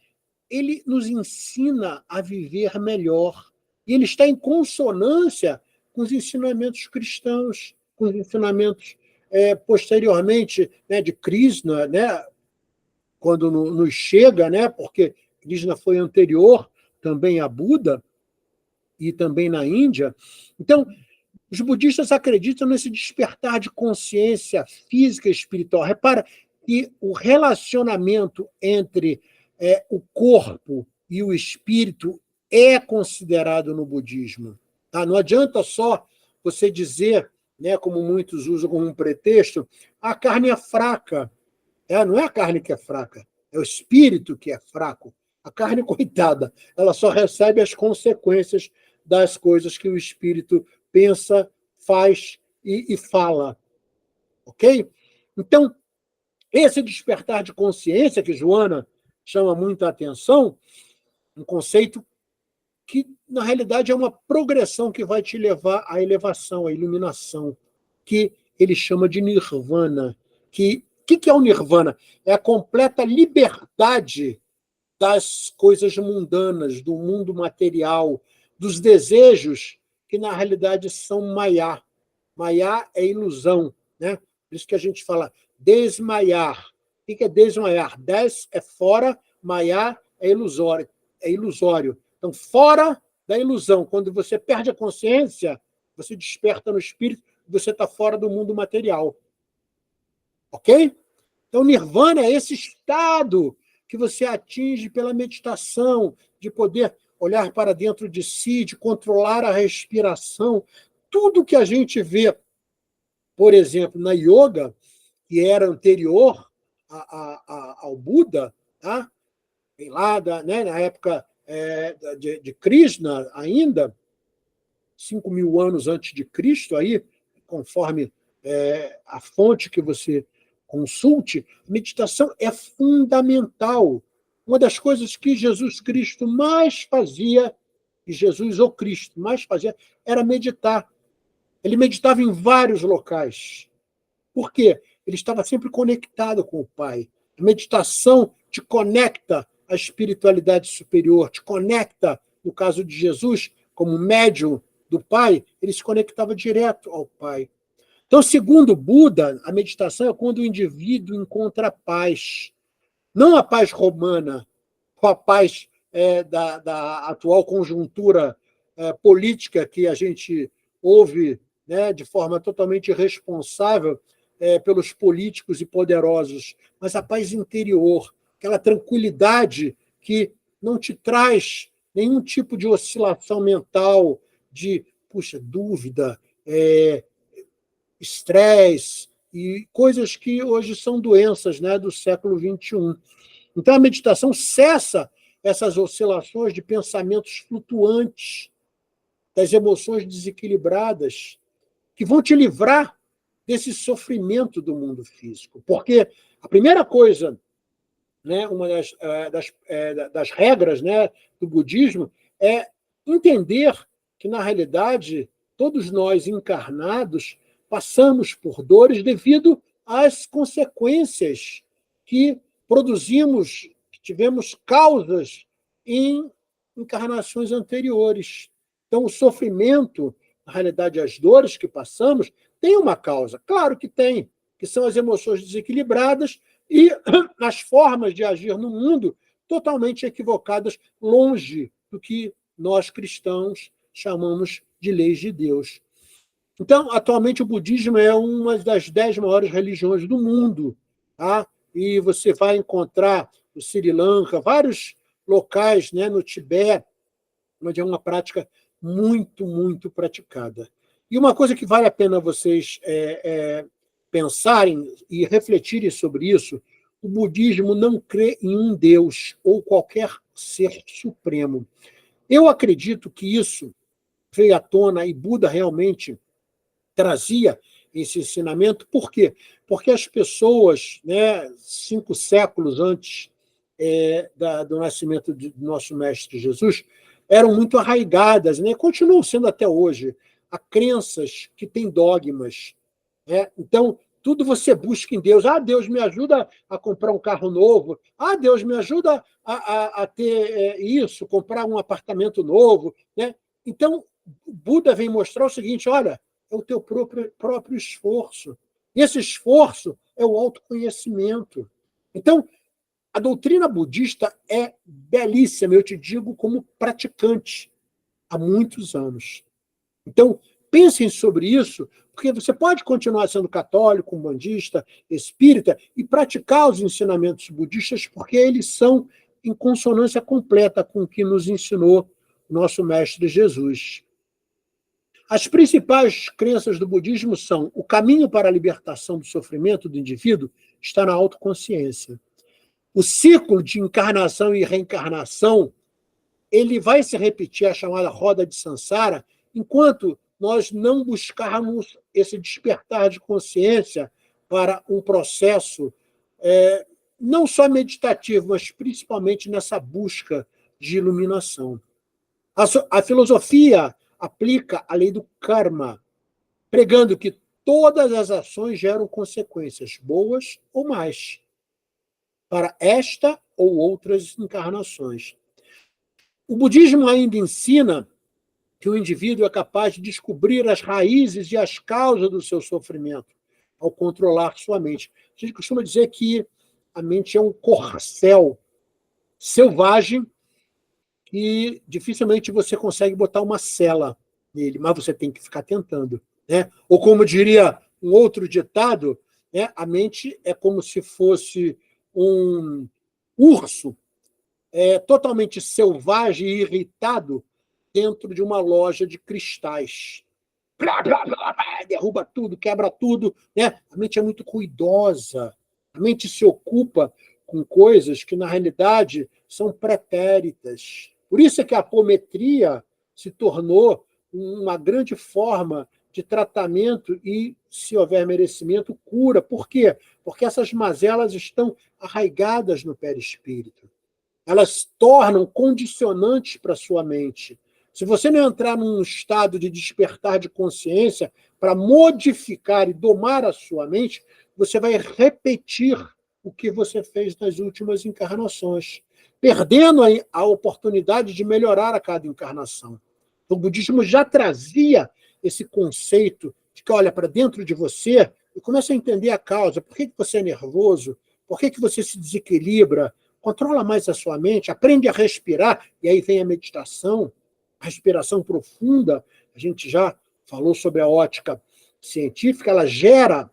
ele nos ensina a viver melhor. E ele está em consonância com os ensinamentos cristãos, com os ensinamentos posteriormente, né, de Krishna, né, quando nos chega, né, porque Krishna foi anterior também a Buda e também na Índia. Então, os budistas acreditam nesse despertar de consciência física e espiritual. Repara que o relacionamento entre o corpo e o espírito é considerado no budismo. Tá? Não adianta só você dizer, né, como muitos usam como um pretexto, a carne é fraca. Não é a carne que é fraca, é o espírito que é fraco. A carne, coitada, ela só recebe as consequências das coisas que o espírito pensa, faz e fala. Ok? Então, esse despertar de consciência, que Joana chama muita atenção, um conceito que, na realidade, é uma progressão que vai te levar à elevação, à iluminação, que ele chama de nirvana. O que é o nirvana? É a completa liberdade das coisas mundanas, do mundo material, dos desejos que, na realidade, são maya. Maya é ilusão, né? Por isso que a gente fala desmaiar. O que é desmaiar? Des é fora, maya é ilusório. Então, fora da ilusão. Quando você perde a consciência, você desperta no espírito, você está fora do mundo material. Ok? Então, nirvana é esse estado que você atinge pela meditação, de poder olhar para dentro de si, de controlar a respiração. Tudo que a gente vê, por exemplo, na yoga, que era anterior ao Buda, tá? Vem lá na época de Krishna ainda, 5.000 anos antes de Cristo, aí, conforme a fonte que você consulte, a meditação é fundamental. Uma das coisas que Jesus Cristo mais fazia, e Jesus, o Cristo, mais fazia, era meditar. Ele meditava em vários locais. Por quê? Ele estava sempre conectado com o Pai. A meditação te conecta à espiritualidade superior, te conecta, no caso de Jesus, como médium do Pai, ele se conectava direto ao Pai. Então, segundo Buda, a meditação é quando o indivíduo encontra a paz. Não a paz romana, ou a paz da atual conjuntura política que a gente ouve, né, de forma totalmente irresponsável pelos políticos e poderosos, mas a paz interior, aquela tranquilidade que não te traz nenhum tipo de oscilação mental, de dúvida, estresse e coisas que hoje são doenças, né, do século XXI. Então, a meditação cessa essas oscilações de pensamentos flutuantes, das emoções desequilibradas, que vão te livrar desse sofrimento do mundo físico. Porque a primeira coisa, né, uma das regras, né, do budismo é entender que, na realidade, todos nós encarnados passamos por dores devido às consequências que produzimos, que tivemos causas em encarnações anteriores. Então, o sofrimento, na realidade, as dores que passamos, tem uma causa. Claro que tem, que são as emoções desequilibradas e as formas de agir no mundo totalmente equivocadas, longe do que nós cristãos chamamos de leis de Deus. Então, atualmente, o budismo é uma das 10 maiores religiões do mundo. Tá? E você vai encontrar no Sri Lanka, vários locais, né, no Tibete, onde é uma prática muito, muito praticada. E uma coisa que vale a pena vocês pensarem e refletirem sobre isso, o budismo não crê em um Deus ou qualquer ser supremo. Eu acredito que isso veio à tona e Buda realmente trazia esse ensinamento. Por quê? Porque as pessoas, né, 5 séculos antes do nascimento do nosso Mestre Jesus, eram muito arraigadas, né? Continuam sendo até hoje, a crenças que têm dogmas. Né? Então, tudo você busca em Deus. Deus me ajuda a comprar um carro novo. Deus me ajuda a ter isso, comprar um apartamento novo. Né? Então, o Buda vem mostrar o seguinte, olha, é o teu próprio esforço. E esse esforço é o autoconhecimento. Então, a doutrina budista é belíssima, eu te digo como praticante há muitos anos. Então, pensem sobre isso, porque você pode continuar sendo católico, umbandista, espírita e praticar os ensinamentos budistas, porque eles são em consonância completa com o que nos ensinou nosso Mestre Jesus. As principais crenças do budismo são: o caminho para a libertação do sofrimento do indivíduo está na autoconsciência. O ciclo de encarnação e reencarnação ele vai se repetir, a chamada roda de Sansara, enquanto nós não buscarmos esse despertar de consciência para um processo não só meditativo, mas principalmente nessa busca de iluminação. A filosofia aplica a lei do karma, pregando que todas as ações geram consequências, boas ou más, para esta ou outras encarnações. O budismo ainda ensina que o indivíduo é capaz de descobrir as raízes e as causas do seu sofrimento ao controlar sua mente. A gente costuma dizer que a mente é um corcel selvagem que dificilmente você consegue botar uma sela nele, mas você tem que ficar tentando. Né? Ou como diria um outro ditado, né? A mente é como se fosse um urso totalmente selvagem e irritado dentro de uma loja de cristais. Blá, blá, blá, blá, derruba tudo, quebra tudo. Né? A mente é muito cuidosa. A mente se ocupa com coisas que, na realidade, são pretéritas. Por isso é que a apometria se tornou uma grande forma de tratamento e, se houver merecimento, cura. Por quê? Porque essas mazelas estão arraigadas no perispírito. Elas tornam condicionantes para a sua mente. Se você não entrar num estado de despertar de consciência para modificar e domar a sua mente, você vai repetir o que você fez nas últimas encarnações, perdendo a oportunidade de melhorar a cada encarnação. O budismo já trazia esse conceito de que olha para dentro de você e começa a entender a causa. Por que você é nervoso? Por que você se desequilibra? Controla mais a sua mente, aprende a respirar, e aí vem a meditação, a respiração profunda. A gente já falou sobre a ótica científica, ela gera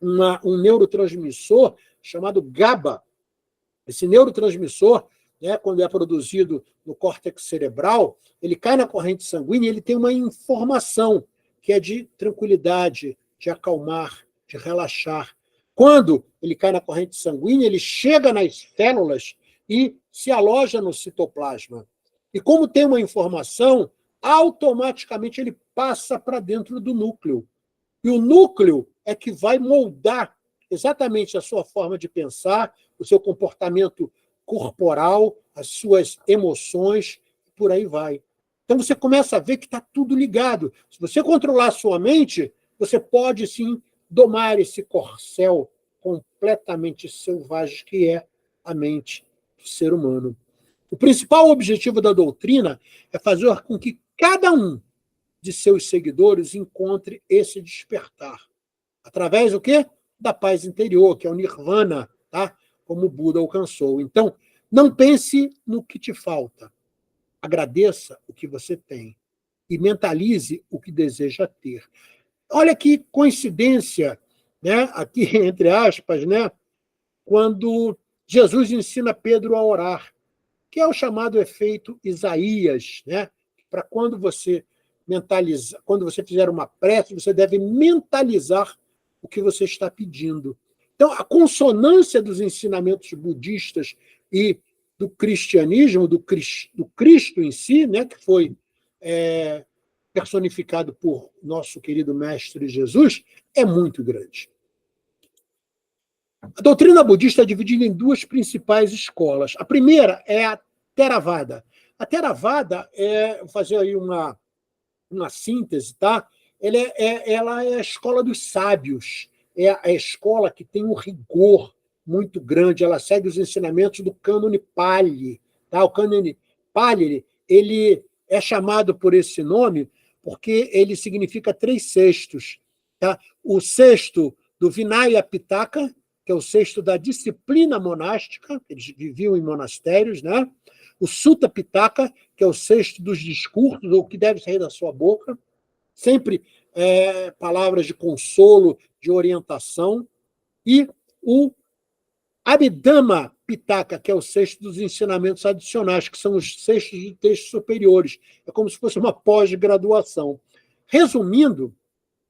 um neurotransmissor chamado GABA. Esse neurotransmissor, né, quando é produzido no córtex cerebral, ele cai na corrente sanguínea e ele tem uma informação que é de tranquilidade, de acalmar, de relaxar. Quando ele cai na corrente sanguínea, ele chega nas células e se aloja no citoplasma. E como tem uma informação, automaticamente ele passa para dentro do núcleo. E o núcleo é que vai moldar exatamente a sua forma de pensar, o seu comportamento corporal, as suas emoções, por aí vai. Então você começa a ver que está tudo ligado. Se você controlar a sua mente, você pode, sim, domar esse corcel completamente selvagem que é a mente do ser humano. O principal objetivo da doutrina é fazer com que cada um de seus seguidores encontre esse despertar. Através do quê? Da paz interior, que é o nirvana, tá? Como o Buda alcançou. Então, não pense no que te falta. Agradeça o que você tem e mentalize o que deseja ter. Olha que coincidência, né? Aqui, entre aspas, né? Quando Jesus ensina Pedro a orar, que é o chamado efeito Isaías, né? Para quando você quando você fizer uma prece, você deve mentalizar o que você está pedindo. Então, a consonância dos ensinamentos budistas e do cristianismo, do Cristo em si, né, que foi personificado por nosso querido Mestre Jesus, é muito grande. A doutrina budista é dividida em duas principais escolas. A primeira é a Theravada. A Theravada vou fazer aí uma síntese, tá? Ela é a escola dos sábios, é a escola que tem um rigor muito grande, ela segue os ensinamentos do cânone Pali. Tá? O cânone Pali, ele é chamado por esse nome porque ele significa 3/6. Tá? O sexto do Vinaya Pitaka, que é o sexto da disciplina monástica, eles viviam em monastérios, né? O Sutta Pitaka, que é o sexto dos discursos, ou o que deve sair da sua boca, sempre palavras de consolo, de orientação, e o Abhidhamma Pitaka, que é o sexto dos ensinamentos adicionais, que são os sextos de textos superiores. É como se fosse uma pós-graduação. Resumindo,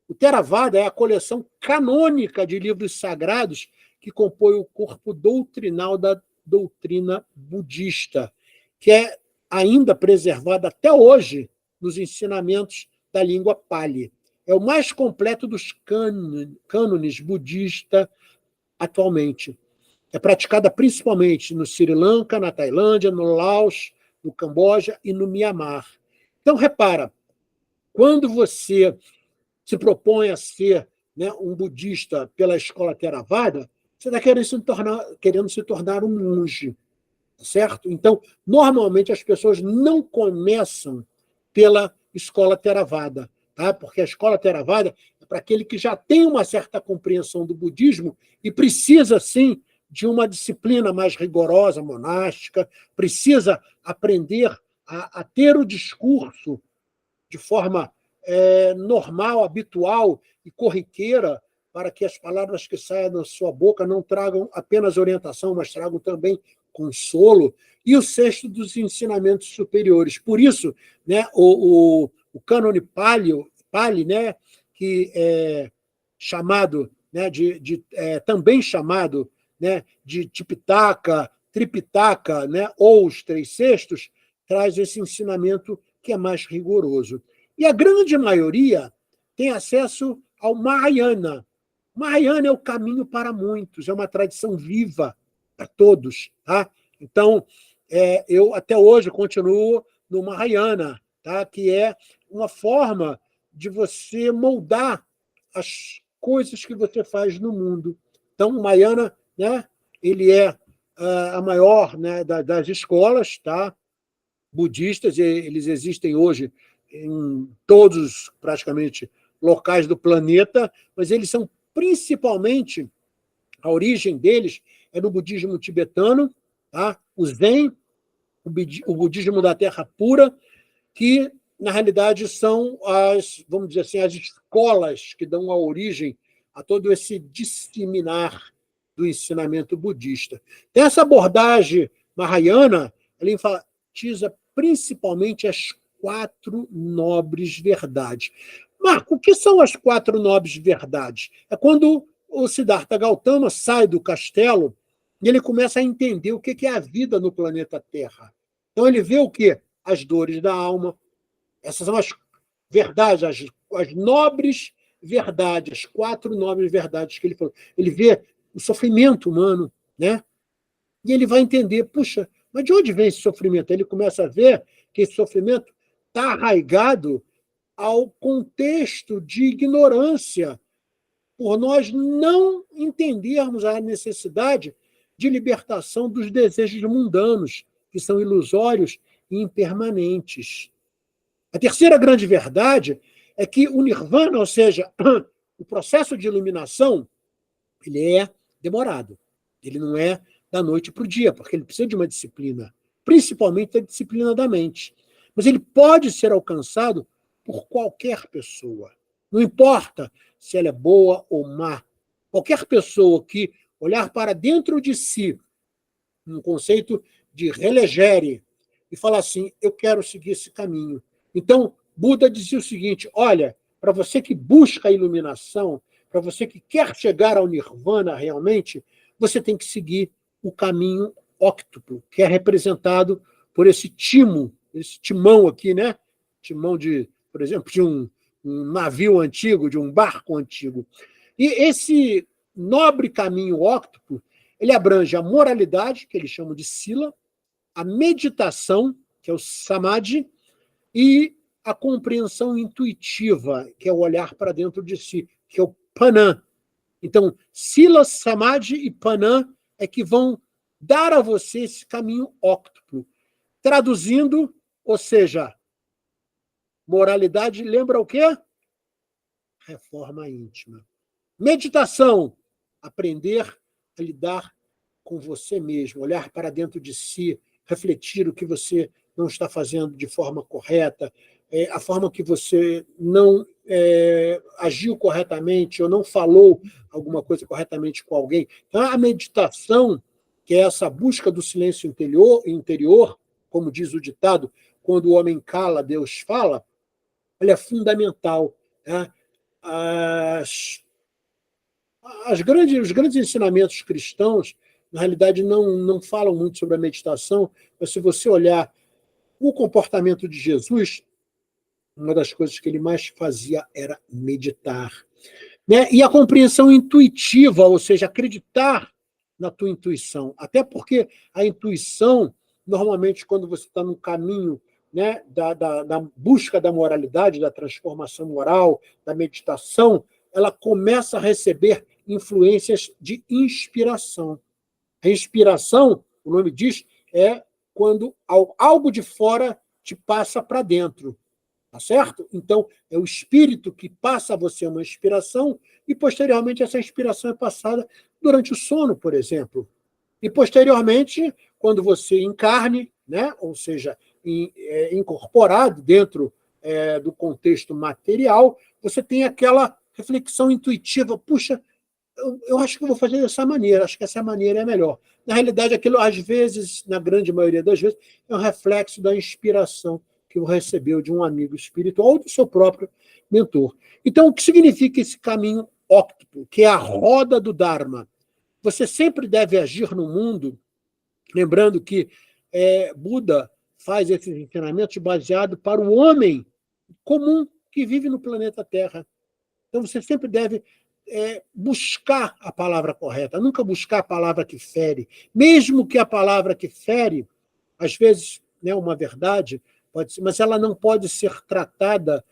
o Theravada é a coleção canônica de livros sagrados que compõe o corpo doutrinal da doutrina budista, que é ainda preservada até hoje nos ensinamentos da língua Pali. É o mais completo dos cânones budistas atualmente. É praticada principalmente no Sri Lanka, na Tailândia, no Laos, no Camboja e no Mianmar. Então, repara, quando você se propõe a ser, né, um budista pela escola Theravada, você está querendo se tornar um monge, certo? Então, normalmente as pessoas não começam pela escola Theravada, tá? Porque a escola Theravada é para aquele que já tem uma certa compreensão do budismo e precisa, sim, de uma disciplina mais rigorosa, monástica, precisa aprender a ter o discurso de forma normal, habitual e corriqueira, para que as palavras que saiam da sua boca não tragam apenas orientação, mas tragam também consolo, e o sexto dos ensinamentos superiores. Por isso, né, o cânone Pali, né, que é chamado né, também chamado, né, de Tipitaka, Tripitaka, né, ou os 3/6, traz esse ensinamento que é mais rigoroso. E a grande maioria tem acesso ao Mahayana. Mahayana é o caminho para muitos, é uma tradição viva para todos. Tá? Então, eu até hoje continuo no Mahayana, tá? Que é uma forma de você moldar as coisas que você faz no mundo. Então, o Mahayana, né, ele é a maior, né, das escolas, tá, budistas. Eles existem hoje em todos, praticamente, locais do planeta, mas eles são principalmente, a origem deles é no budismo tibetano, tá? O Zen, o budismo da Terra Pura, que, na realidade, são vamos dizer assim, as escolas que dão a origem a todo esse disseminar do ensinamento budista. Essa abordagem mahayana, ela enfatiza principalmente as 4 nobres verdades. Marco, o que são as 4 nobres verdades? É quando o Siddhartha Gautama sai do castelo e ele começa a entender o que é a vida no planeta Terra. Então, ele vê o quê? As dores da alma. Essas são as verdades, as nobres verdades, as 4 nobres verdades que ele falou. Ele vê o sofrimento humano, né? E ele vai entender, puxa, mas de onde vem esse sofrimento? Ele começa a ver que esse sofrimento está arraigado ao contexto de ignorância, por nós não entendermos a necessidade de libertação dos desejos mundanos, que são ilusórios e impermanentes. A terceira grande verdade é que o nirvana, ou seja, o processo de iluminação, ele é demorado. Ele não é da noite para o dia, porque ele precisa de uma disciplina, principalmente a disciplina da mente. Mas ele pode ser alcançado por qualquer pessoa. Não importa se ela é boa ou má. Qualquer pessoa que olhar para dentro de si, um conceito de relegere, e falar assim, eu quero seguir esse caminho. Então, Buda dizia o seguinte, olha, para você que busca a iluminação, para você que quer chegar ao nirvana realmente, você tem que seguir o caminho óctuplo, que é representado por esse timão aqui, né? Timão por exemplo, de um navio antigo, de um barco antigo. E esse nobre caminho óctuplo, ele abrange a moralidade, que eles chamam de sila, a meditação, que é o samadhi, e a compreensão intuitiva, que é o olhar para dentro de si, que é o panã. Então, sila, samadhi e panã é que vão dar a você esse caminho óctuplo. Traduzindo, ou seja, moralidade lembra o quê? Reforma íntima. Meditação, aprender a lidar com você mesmo, olhar para dentro de si, refletir o que você não está fazendo de forma correta, a forma que você não agiu corretamente ou não falou alguma coisa corretamente com alguém. Então, a meditação, que é essa busca do silêncio interior, como diz o ditado, quando o homem cala, Deus fala, ela é fundamental. Né? Os grandes ensinamentos cristãos, na realidade, não falam muito sobre a meditação, mas se você olhar o comportamento de Jesus, uma das coisas que ele mais fazia era meditar. Né? E a compreensão intuitiva, ou seja, acreditar na tua intuição. Até porque a intuição, normalmente, quando você está no caminho, né, da busca da moralidade, da transformação moral, da meditação, ela começa a receber influências de inspiração. A inspiração, o nome diz, é quando algo de fora te passa para dentro. Tá certo? Então, é o espírito que passa a você uma inspiração e, posteriormente, essa inspiração é passada durante o sono, por exemplo. E, posteriormente, quando você encarne, né? Ou seja, incorporado dentro do contexto material, você tem aquela reflexão intuitiva, puxa, eu acho que eu vou fazer dessa maneira, acho que essa maneira é melhor. Na realidade, aquilo, às vezes, na grande maioria das vezes, é um reflexo da inspiração que recebeu de um amigo espiritual ou do seu próprio mentor. Então, o que significa esse caminho óctuple, que é a roda do Dharma. Você sempre deve agir no mundo, lembrando que Buda faz esses ensinamentos baseados para o homem comum que vive no planeta Terra. Então, você sempre deve buscar a palavra correta, nunca buscar a palavra que fere. Mesmo que a palavra que fere, às vezes, né, uma verdade, pode ser, mas ela não pode ser tratada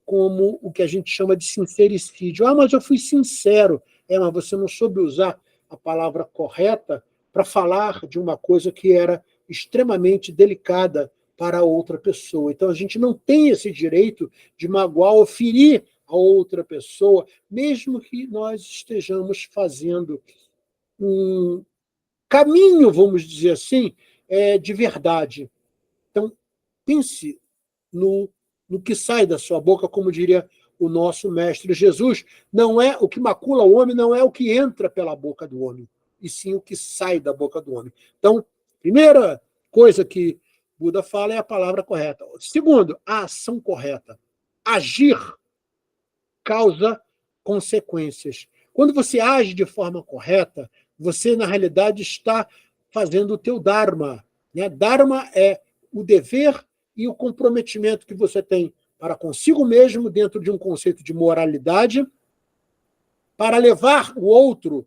como o que a gente chama de sincericídio. Ah, mas eu fui sincero. Mas você não soube usar a palavra correta para falar de uma coisa que era extremamente delicada para a outra pessoa. Então, a gente não tem esse direito de magoar ou ferir a outra pessoa, mesmo que nós estejamos fazendo um caminho, vamos dizer assim, de verdade. Então, pense no que sai da sua boca, como diria o nosso mestre Jesus. Não é o que macula o homem, não é o que entra pela boca do homem, e sim o que sai da boca do homem. Então, primeira coisa que Buda fala é a palavra correta. Segundo, a ação correta. Agir causa consequências. Quando você age de forma correta, você, na realidade, está fazendo o teu Dharma. Né? Dharma é o dever e o comprometimento que você tem para consigo mesmo, dentro de um conceito de moralidade, para levar o outro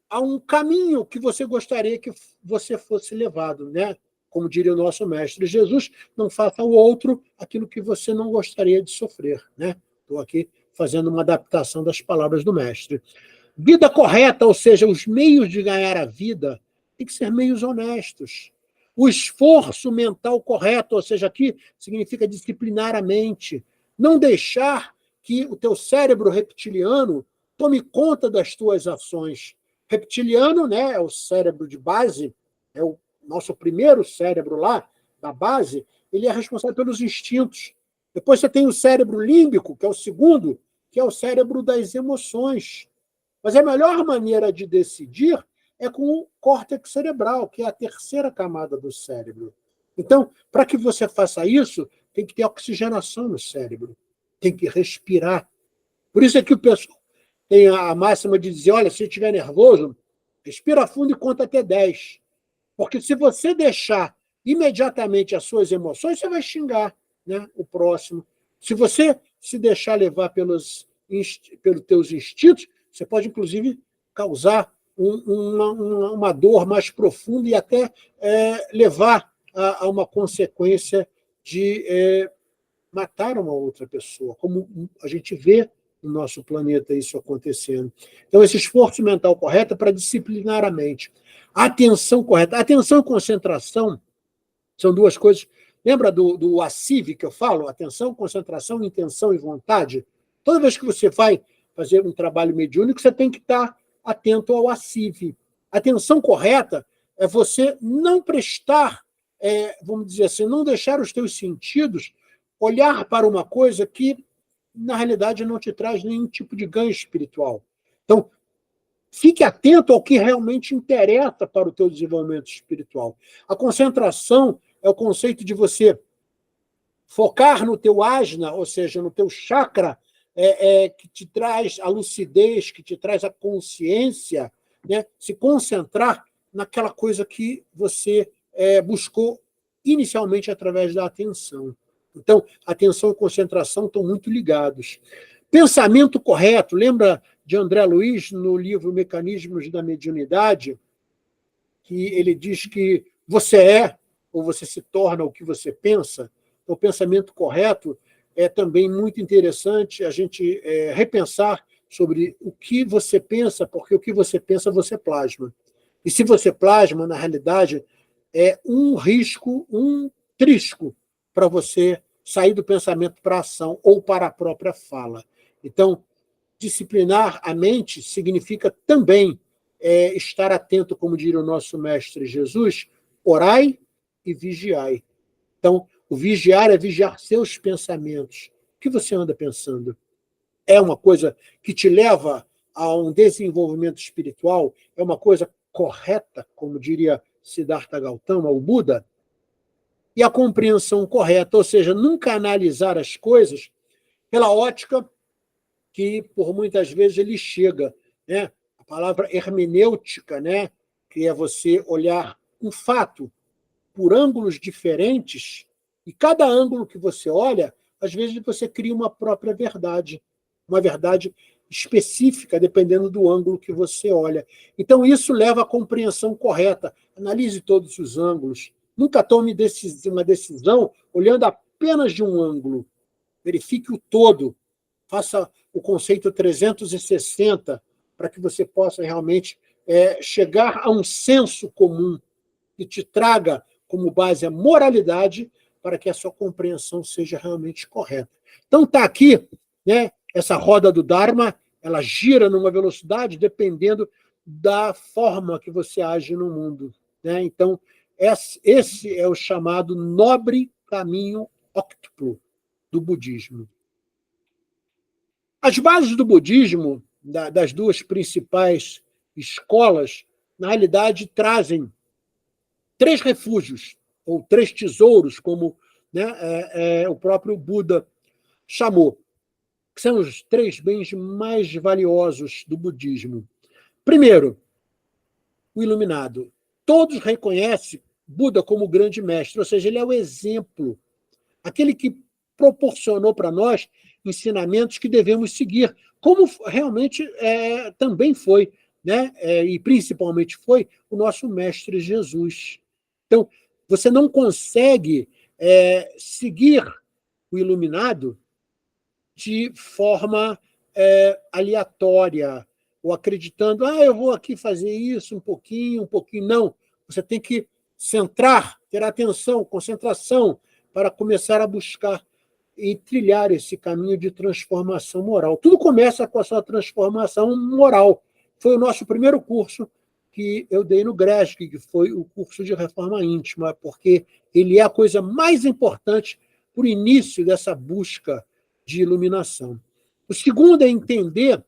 a um caminho que você gostaria que você fosse levado. Né? Como diria o nosso mestre Jesus, não faça ao outro aquilo que você não gostaria de sofrer. Né? Estou aqui fazendo uma adaptação das palavras do mestre. Vida correta, ou seja, os meios de ganhar a vida, tem que ser meios honestos. O esforço mental correto, ou seja, aqui significa disciplinar a mente. Não deixar que o teu cérebro reptiliano tome conta das tuas ações. Reptiliano, né, é o cérebro de base, é o nosso primeiro cérebro lá, da base, ele é responsável pelos instintos. Depois você tem o cérebro límbico, que é o segundo, que é o cérebro das emoções. Mas a melhor maneira de decidir é com o córtex cerebral, que é a terceira camada do cérebro. Então, para que você faça isso, tem que ter oxigenação no cérebro, tem que respirar. Por isso é que o pessoal tem a máxima de dizer, olha, se estiver nervoso, respira fundo e conta até 10. Porque se você deixar imediatamente as suas emoções, você vai xingar, né, o próximo. Se você se deixar levar pelos teus instintos, você pode, inclusive, causar uma dor mais profunda e até levar a uma consequência de matar uma outra pessoa, como a gente vê no nosso planeta isso acontecendo. Então, esse esforço mental correto é para disciplinar a mente. A atenção correta. Atenção e concentração são duas coisas. Lembra do ACIV que eu falo? Atenção, concentração, intenção e vontade? Toda vez que você vai fazer um trabalho mediúnico, você tem que estar atento ao ACIV. A atenção correta é você não prestar, vamos dizer assim, não deixar os teus sentidos olhar para uma coisa que, na realidade, não te traz nenhum tipo de ganho espiritual. Então, fique atento ao que realmente interessa para o teu desenvolvimento espiritual. A concentração é o conceito de você focar no teu ajna, ou seja, no teu chakra, que te traz a lucidez, que te traz a consciência, né? Se concentrar naquela coisa que você buscou inicialmente através da atenção. Então, atenção e concentração estão muito ligados. Pensamento correto. Lembra de André Luiz, no livro Mecanismos da Mediunidade, que ele diz que você é, ou você se torna o que você pensa? O pensamento correto é também muito interessante a gente repensar sobre o que você pensa, porque o que você pensa, você plasma. E se você plasma, na realidade, é um risco, um trisco para você sair do pensamento para a ação ou para a própria fala. Então, disciplinar a mente significa também estar atento, como diria o nosso mestre Jesus, orai e vigiai. Então, o vigiar é vigiar seus pensamentos. O que você anda pensando? É uma coisa que te leva a um desenvolvimento espiritual? É uma coisa correta, como diria Siddhartha Gautama, o Buda? E a compreensão correta, ou seja, nunca analisar as coisas pela ótica que, por muitas vezes, ele chega. Né? A palavra hermenêutica, né? Que é você olhar um fato por ângulos diferentes, e cada ângulo que você olha, às vezes você cria uma própria verdade, uma verdade específica, dependendo do ângulo que você olha. Então, isso leva à compreensão correta. Analise todos os ângulos. Nunca tome uma decisão olhando apenas de um ângulo. Verifique o todo. Faça o conceito 360 para que você possa realmente chegar a um senso comum que te traga como base a moralidade para que a sua compreensão seja realmente correta. Então, está aqui, né, essa roda do Dharma, ela gira numa velocidade dependendo da forma que você age no mundo. Né? Então, esse é o chamado nobre caminho óctuplo do budismo. As bases do budismo, das duas principais escolas, na realidade, trazem 3 refúgios, ou 3 tesouros, como, né, o próprio Buda chamou, que são os 3 bens mais valiosos do budismo. Primeiro, o iluminado. Todos reconhecem Buda como grande mestre, ou seja, ele é o exemplo, aquele que proporcionou para nós ensinamentos que devemos seguir, como realmente também foi, né, e principalmente foi o nosso mestre Jesus. Então, você não consegue seguir o iluminado de forma aleatória, ou acreditando, eu vou aqui fazer isso um pouquinho. Não. Você tem que centrar, ter atenção, concentração, para começar a buscar e trilhar esse caminho de transformação moral. Tudo começa com a sua transformação moral. Foi o nosso primeiro curso que eu dei no GRESC, que foi o curso de reforma íntima, porque ele é a coisa mais importante para o início dessa busca de iluminação. O segundo é entender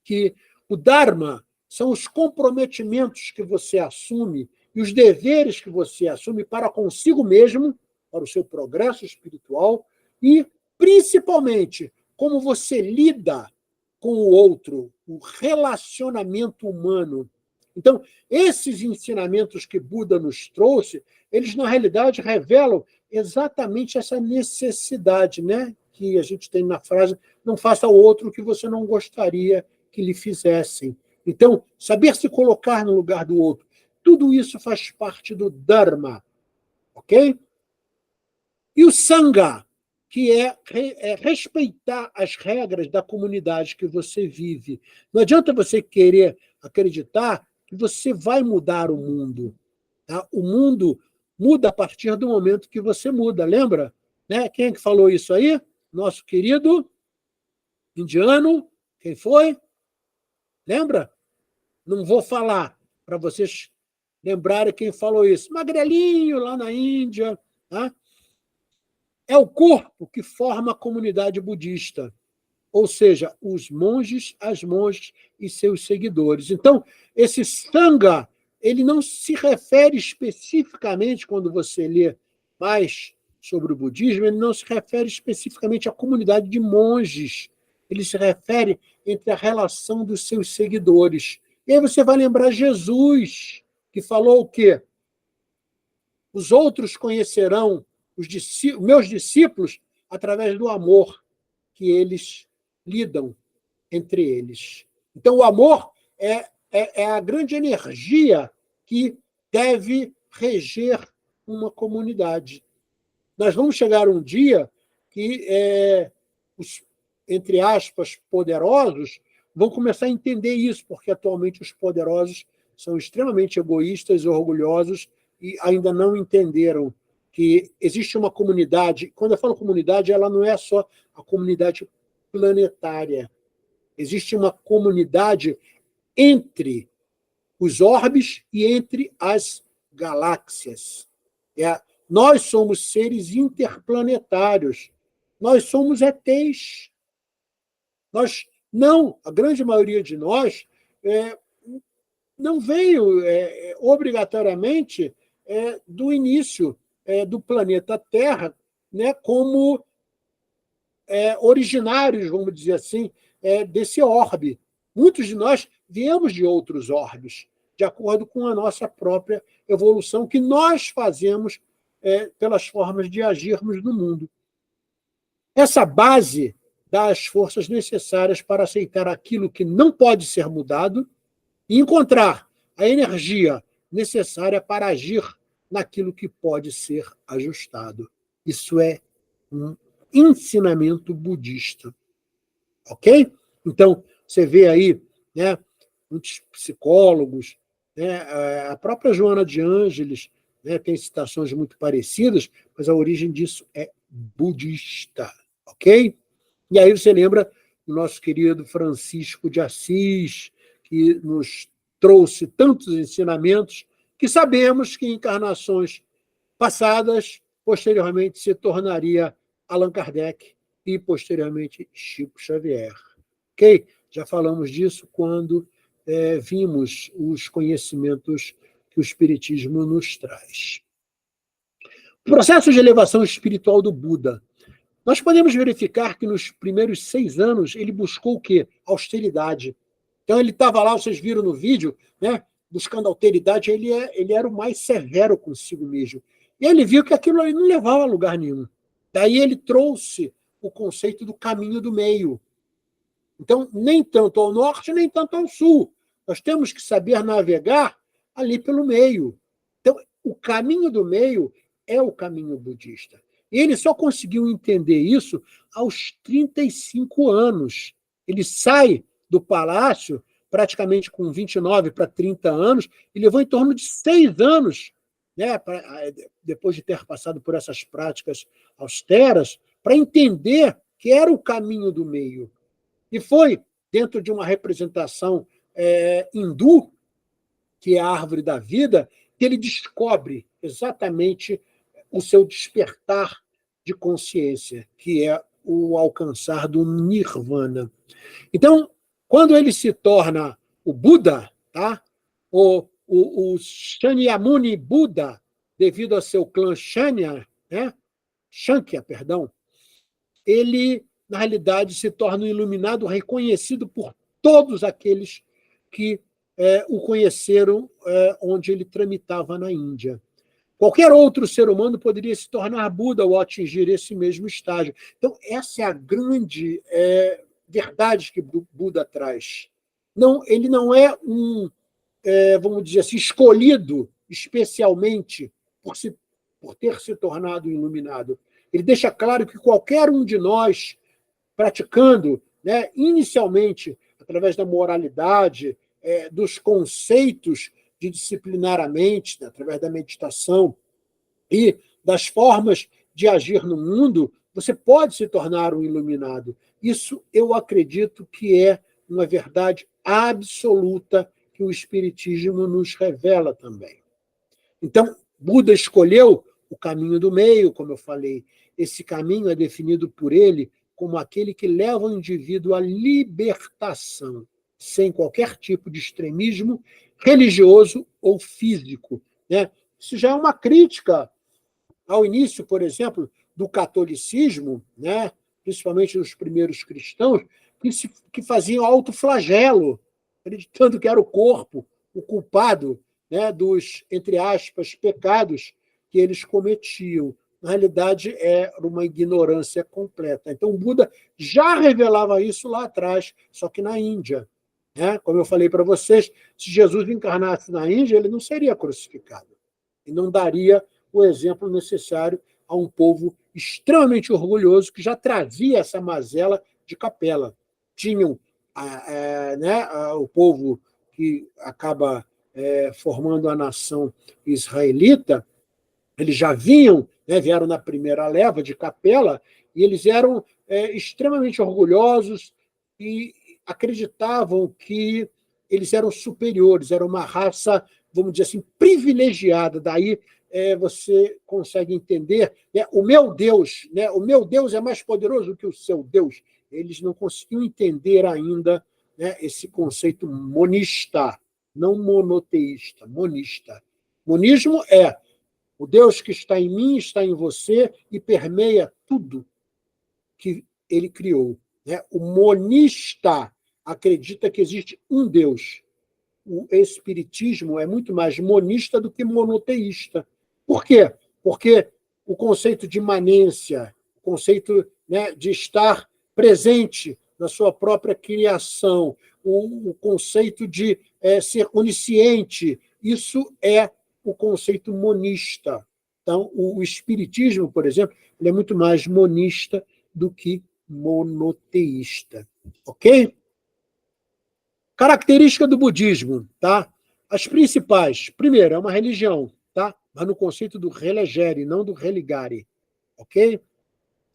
que o Dharma são os comprometimentos que você assume e os deveres que você assume para consigo mesmo, para o seu progresso espiritual, e, principalmente, como você lida com o outro, o relacionamento humano. Então, esses ensinamentos que Buda nos trouxe, eles, na realidade, revelam exatamente essa necessidade, né, que a gente tem na frase, não faça ao outro o que você não gostaria que lhe fizessem. Então, saber se colocar no lugar do outro, tudo isso faz parte do Dharma, ok? E o Sangha, que é respeitar as regras da comunidade que você vive. Não adianta você querer acreditar que você vai mudar o mundo. Tá? O mundo muda a partir do momento que você muda, lembra? Né? Quem é que falou isso aí? Nosso querido indiano. Quem foi? Lembra? Não vou falar para vocês lembrarem quem falou isso. Magrelinho, lá na Índia. Tá? É o corpo que forma a comunidade budista, ou seja, os monges, as monjas e seus seguidores. Então, esse Sangha, ele não se refere especificamente, quando você lê mais sobre o budismo, ele não se refere especificamente à comunidade de monges, ele se refere entre a relação dos seus seguidores. E aí você vai lembrar Jesus, que falou o quê? Os outros conhecerão os meus discípulos através do amor que eles lidam entre eles. Então, o amor é a grande energia que deve reger uma comunidade. Nós vamos chegar um dia que os, entre aspas, poderosos vão começar a entender isso, porque atualmente os poderosos são extremamente egoístas, orgulhosos e ainda não entenderam que existe uma comunidade. Quando eu falo comunidade, ela não é só a comunidade planetária. Existe uma comunidade entre os orbes e entre as galáxias. Nós somos seres interplanetários. Nós somos ETs. A grande maioria de nós não veio obrigatoriamente do início do planeta Terra, né, como originários, vamos dizer assim, desse orbe. Muitos de nós viemos de outros orbes, de acordo com a nossa própria evolução, que nós fazemos pelas formas de agirmos no mundo. Essa base dá as forças necessárias para aceitar aquilo que não pode ser mudado e encontrar a energia necessária para agir naquilo que pode ser ajustado. Isso é um ensinamento budista. Ok? Então, você vê aí, né, muitos psicólogos, né, a própria Joana de Ângeles, né, tem citações muito parecidas, mas a origem disso é budista. Ok? E aí você lembra do nosso querido Francisco de Assis, que nos trouxe tantos ensinamentos que sabemos que em encarnações passadas, posteriormente, se tornaria Allan Kardec e, posteriormente, Chico Xavier. Ok? Já falamos disso quando vimos os conhecimentos que o Espiritismo nos traz. O processo de elevação espiritual do Buda. Nós podemos verificar que nos primeiros 6 anos ele buscou o quê? Austeridade. Então ele estava lá, vocês viram no vídeo, né, buscando alteridade, ele era o mais severo consigo mesmo. E ele viu que aquilo ali não levava a lugar nenhum. Daí ele trouxe o conceito do caminho do meio. Então, nem tanto ao norte, nem tanto ao sul. Nós temos que saber navegar ali pelo meio. Então, o caminho do meio é o caminho budista. E ele só conseguiu entender isso aos 35 anos. Ele sai do palácio praticamente com 29 para 30 anos e levou em torno de 6 anos, né, depois de ter passado por essas práticas austeras, para entender que era o caminho do meio. E foi dentro de uma representação hindu, que é a árvore da vida, que ele descobre exatamente o seu despertar de consciência, que é o alcançar do nirvana. Então, quando ele se torna o Buda, tá? o Shakyamuni Buda, devido ao seu clã Shanya, né? Shankya, perdão, ele, na realidade, se torna um iluminado reconhecido por todos aqueles que o conheceram onde ele tramitava na Índia. Qualquer outro ser humano poderia se tornar Buda ou atingir esse mesmo estágio. Então, essa é a grande verdade que Buda traz. Não, ele não é vamos dizer assim, escolhido especialmente por ter se tornado iluminado. Ele deixa claro que qualquer um de nós, praticando, né, inicialmente, através da moralidade, dos conceitos de disciplinar a mente, né, através da meditação e das formas de agir no mundo, você pode se tornar um iluminado. Isso eu acredito que é uma verdade absoluta que o Espiritismo nos revela também. Então, Buda escolheu o caminho do meio, como eu falei. Esse caminho é definido por ele como aquele que leva o indivíduo à libertação, sem qualquer tipo de extremismo religioso ou físico, né? Isso já é uma crítica ao início, por exemplo, do catolicismo, né? Principalmente dos primeiros cristãos, que faziam autoflagelo, acreditando que era o corpo o culpado, né, dos, entre aspas, pecados que eles cometiam. Na realidade, era uma ignorância completa. Então, o Buda já revelava isso lá atrás, só que na Índia. Né? Como eu falei para vocês, se Jesus encarnasse na Índia, ele não seria crucificado. E não daria o exemplo necessário a um povo extremamente orgulhoso que já trazia essa mazela de capela. Tinham o povo que acaba formando a nação israelita, eles já vieram na primeira leva de capela, e eles eram extremamente orgulhosos e acreditavam que eles eram superiores, era uma raça, vamos dizer assim, privilegiada. Daí você consegue entender, né, o meu Deus é mais poderoso que o seu Deus. Eles não conseguiam entender ainda, né, esse conceito monista, não monoteísta, monista. Monismo é o Deus que está em mim, está em você e permeia tudo que ele criou. né? O monista acredita que existe um Deus. O espiritismo é muito mais monista do que monoteísta. Por quê? Porque o conceito de imanência, o conceito, né, de estar presente na sua própria criação, o conceito de ser onisciente, isso é o conceito monista. Então, o espiritismo, por exemplo, ele é muito mais monista do que monoteísta. Ok? Característica do budismo, tá? As principais. Primeiro, é uma religião, tá? Mas no conceito do religare, não do religare. Ok?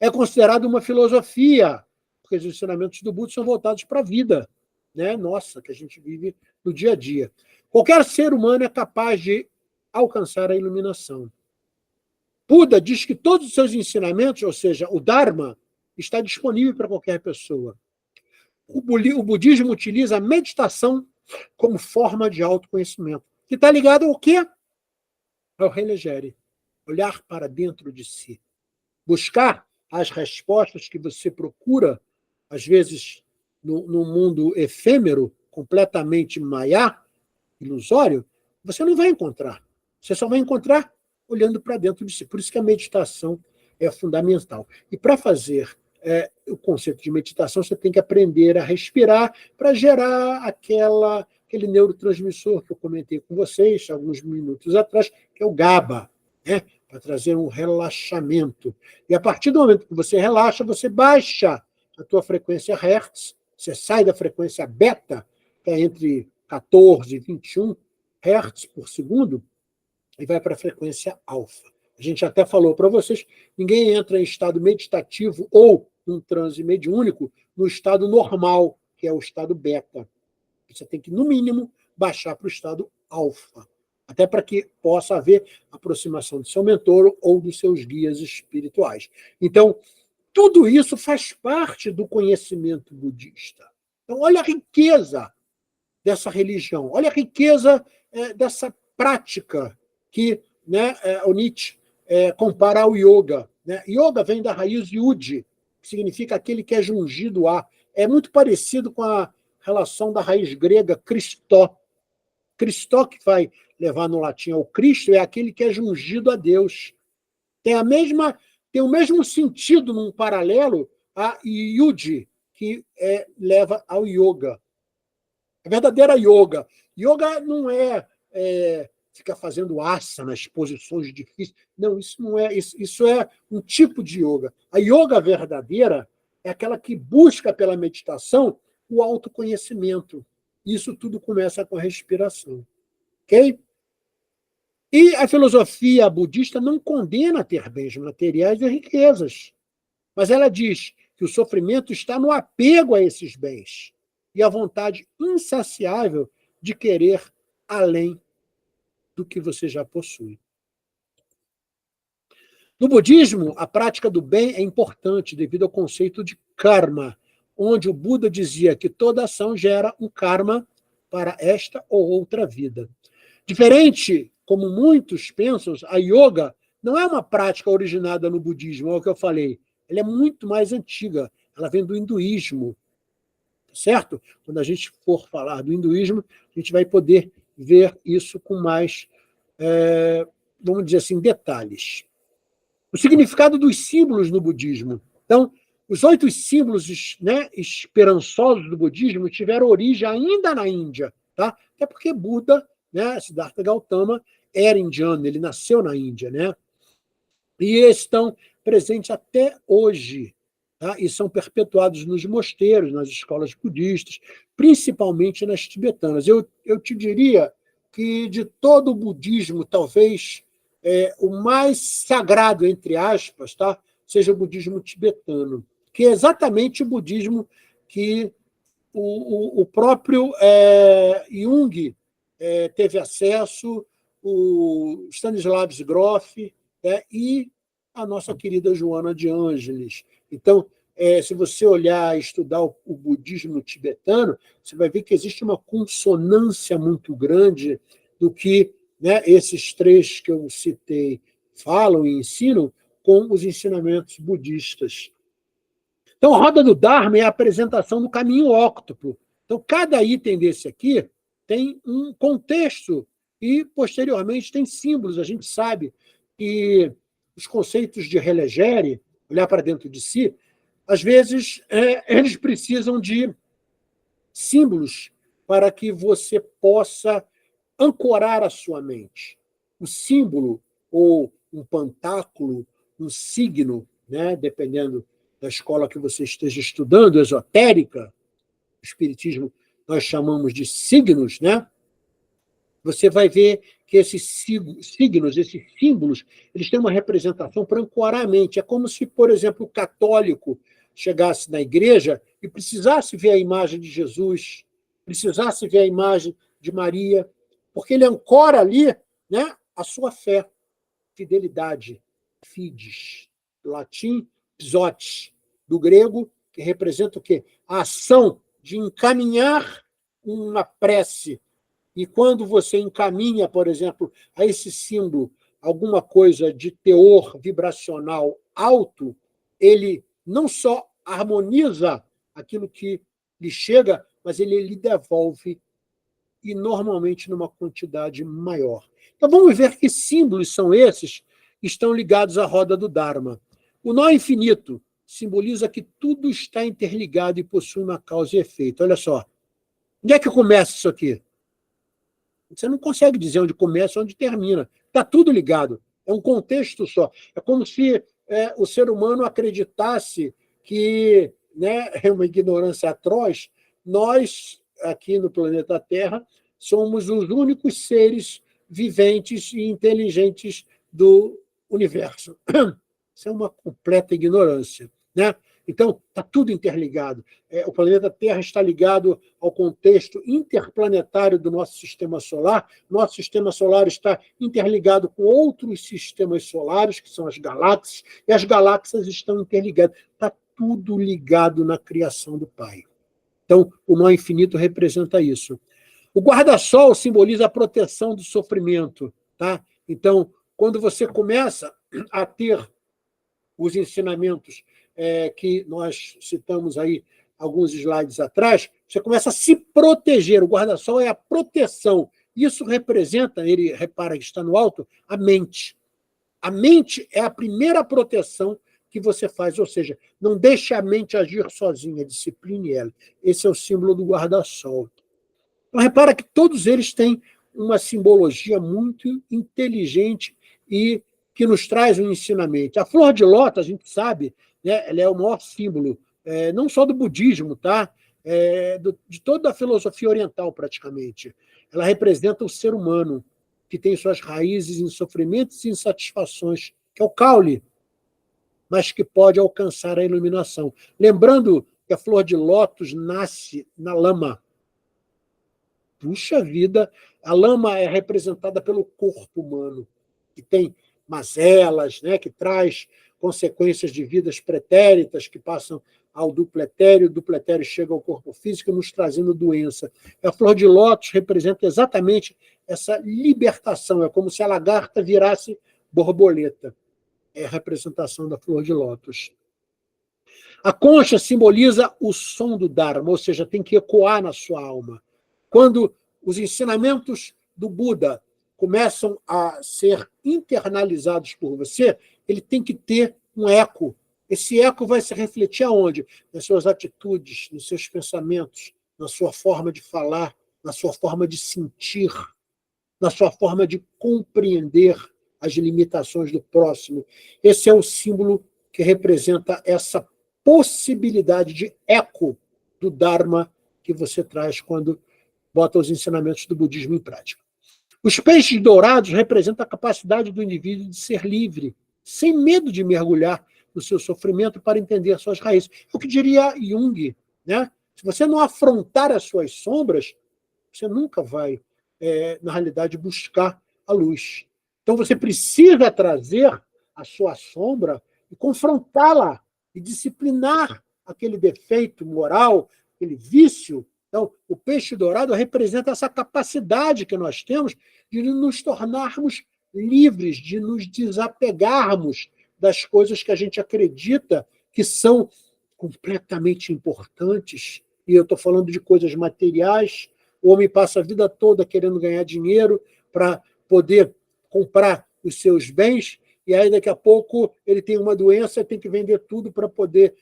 É considerado uma filosofia, porque os ensinamentos do Buda são voltados para a vida, né? Nossa, que a gente vive no dia a dia. Qualquer ser humano é capaz de alcançar a iluminação. Buda diz que todos os seus ensinamentos, ou seja, o Dharma, está disponível para qualquer pessoa. O budismo utiliza a meditação como forma de autoconhecimento, que está ligado ao quê? Ao religare, olhar para dentro de si, buscar as respostas que você procura, às vezes, no mundo efêmero, completamente maiá, ilusório, você não vai encontrar. Você só vai encontrar olhando para dentro de si. Por isso que a meditação é fundamental. E para fazer o conceito de meditação, você tem que aprender a respirar para gerar aquele neurotransmissor que eu comentei com vocês alguns minutos atrás, que é o GABA, né? Para trazer um relaxamento. E a partir do momento que você relaxa, você baixa a tua frequência Hertz, você sai da frequência beta, que é entre 14 e 21 Hertz por segundo, e vai para a frequência alfa. A gente até falou para vocês, ninguém entra em estado meditativo ou num transe mediúnico no estado normal, que é o estado beta. Você tem que, no mínimo, baixar para o estado alfa, até para que possa haver aproximação do seu mentor ou dos seus guias espirituais. Então, tudo isso faz parte do conhecimento budista. Então, olha a riqueza dessa religião, olha a riqueza dessa prática que, né, o Nietzsche compara ao yoga. Né? Yoga vem da raiz yudi, que significa aquele que é jungido a. É muito parecido com a relação da raiz grega Christó. Christó, que vai levar no latim ao Cristo, é aquele que é jungido a Deus. Tem o mesmo sentido num paralelo a yudi, que leva ao yoga. A verdadeira yoga. Yoga não é ficar fazendo asanas, posições difíceis. Não, isso não é. Isso é um tipo de yoga. A yoga verdadeira é aquela que busca pela meditação o autoconhecimento. Isso tudo começa com a respiração. Ok? E a filosofia budista não condena ter bens materiais e riquezas, mas ela diz que o sofrimento está no apego a esses bens e a vontade insaciável de querer além do que você já possui. No budismo, a prática do bem é importante devido ao conceito de karma, onde o Buda dizia que toda ação gera um karma para esta ou outra vida. Diferente, como muitos pensam, a yoga não é uma prática originada no budismo, é o que eu falei. Ela é muito mais antiga, ela vem do hinduísmo. Certo? Quando a gente for falar do hinduísmo, a gente vai poder ver isso com mais, vamos dizer assim, detalhes. O significado dos símbolos no budismo. Então, os 8 símbolos, né, esperançosos do budismo tiveram origem ainda na Índia, tá? Até porque Buda, né, Siddhartha Gautama, era indiano, ele nasceu na Índia, né? E estão presentes até hoje, tá? E são perpetuados nos mosteiros, nas escolas budistas, principalmente nas tibetanas. Eu te diria que de todo o budismo, talvez o mais sagrado, entre aspas, tá? Seja o budismo tibetano, que é exatamente o budismo que o próprio Jung teve acesso, o Stanislavs Grof, e a nossa querida Joana de Ângeles. Então, se você olhar e estudar o budismo tibetano, você vai ver que existe uma consonância muito grande do que, né, esses 3 que eu citei falam e ensinam com os ensinamentos budistas. Então, a roda do Dharma é a apresentação do caminho óctuplo. Então, cada item desse aqui tem um contexto e, posteriormente, tem símbolos. A gente sabe que os conceitos de relegere, olhar para dentro de si, às vezes, eles precisam de símbolos para que você possa ancorar a sua mente. O símbolo, ou um pantáculo, um signo, né, dependendo da escola que você esteja estudando, esotérica, o espiritismo nós chamamos de signos, né? Você vai ver que esses signos, esses símbolos, eles têm uma representação para ancorar a mente. É como se, por exemplo, o católico chegasse na igreja e precisasse ver a imagem de Jesus, precisasse ver a imagem de Maria, porque ele ancora ali, né, a sua fé, fidelidade, fides, do latim, psotes, do grego, que representa o quê? A ação de encaminhar uma prece. E quando você encaminha, por exemplo, a esse símbolo alguma coisa de teor vibracional alto, ele não só harmoniza aquilo que lhe chega, mas ele lhe devolve, e normalmente numa quantidade maior. Então vamos ver que símbolos são esses que estão ligados à roda do Dharma. O nó infinito simboliza que tudo está interligado e possui uma causa e efeito. Olha só. Onde é que começa isso aqui? Você não consegue dizer onde começa e onde termina. Está tudo ligado. É um contexto só. É como se o ser humano acreditasse que, né, é uma ignorância atroz, nós, aqui no planeta Terra, somos os únicos seres viventes e inteligentes do universo. Isso é uma completa ignorância, né? Então, está tudo interligado. O planeta Terra está ligado ao contexto interplanetário do nosso sistema solar. Nosso sistema solar está interligado com outros sistemas solares, que são as galáxias, e as galáxias estão interligadas. Está tudo ligado na criação do Pai. Então, o nó infinito representa isso. O guarda-sol simboliza a proteção do sofrimento. Tá? Então, quando você começa a ter os ensinamentos que nós citamos aí alguns slides atrás, você começa a se proteger. O guarda-sol é a proteção. Isso representa, ele repara que está no alto, a mente. A mente é a primeira proteção que você faz, ou seja, não deixe a mente agir sozinha, discipline ela. Esse é o símbolo do guarda-sol. Então, repara que todos eles têm uma simbologia muito inteligente e que nos traz um ensinamento. A flor de lótus, a gente sabe, né, ela é o maior símbolo, não só do budismo, tá? De toda a filosofia oriental, praticamente. Ela representa o ser humano, que tem suas raízes em sofrimentos e insatisfações, que é o caule, mas que pode alcançar a iluminação. Lembrando que a flor de lótus nasce na lama. Puxa vida, a lama é representada pelo corpo humano, que tem mazelas, né, que traz consequências de vidas pretéritas que passam ao duplo etéreo chega ao corpo físico, nos trazendo doença. A flor de lótus representa exatamente essa libertação, é como se a lagarta virasse borboleta. É a representação da flor de lótus. A concha simboliza o som do Dharma, ou seja, tem que ecoar na sua alma. Quando os ensinamentos do Buda começam a ser internalizados por você, ele tem que ter um eco. Esse eco vai se refletir aonde? Nas suas atitudes, nos seus pensamentos, na sua forma de falar, na sua forma de sentir, na sua forma de compreender as limitações do próximo. Esse é o símbolo que representa essa possibilidade de eco do Dharma que você traz quando bota os ensinamentos do budismo em prática. Os peixes dourados representam a capacidade do indivíduo de ser livre, sem medo de mergulhar no seu sofrimento para entender suas raízes. É o que diria Jung, né? Se você não afrontar as suas sombras, você nunca vai, na realidade, buscar a luz. Então, você precisa trazer a sua sombra e confrontá-la e disciplinar aquele defeito moral, aquele vício. Então, o peixe dourado representa essa capacidade que nós temos de nos tornarmos livres, de nos desapegarmos das coisas que a gente acredita que são completamente importantes, e eu estou falando de coisas materiais. O homem passa a vida toda querendo ganhar dinheiro para poder comprar os seus bens, e aí daqui a pouco ele tem uma doença e tem que vender tudo para poder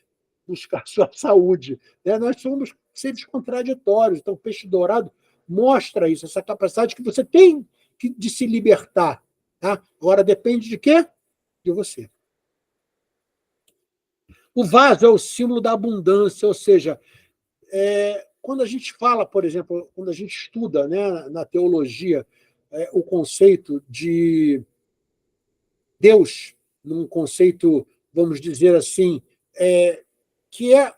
buscar sua saúde. Nós somos seres contraditórios. Então, o peixe dourado mostra isso, essa capacidade que você tem de se libertar. Tá? Agora, depende de quê? De você. O vaso é o símbolo da abundância, ou seja, quando a gente fala, por exemplo, quando a gente estuda, né, na teologia, o conceito de Deus, num conceito, vamos dizer assim, que é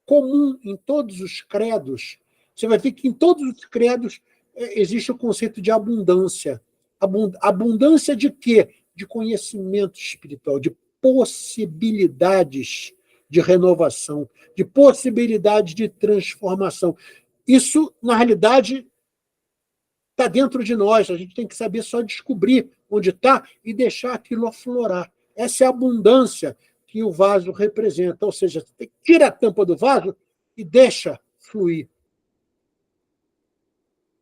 comum em todos os credos, você vai ver que em todos os credos existe o conceito de abundância. Abundância de quê? De conhecimento espiritual, de possibilidades de renovação, de possibilidades de transformação. Isso, na realidade, está dentro de nós. A gente tem que saber só descobrir onde está e deixar aquilo aflorar. Essa é a abundância que o vaso representa. Ou seja, você tira a tampa do vaso e deixa fluir.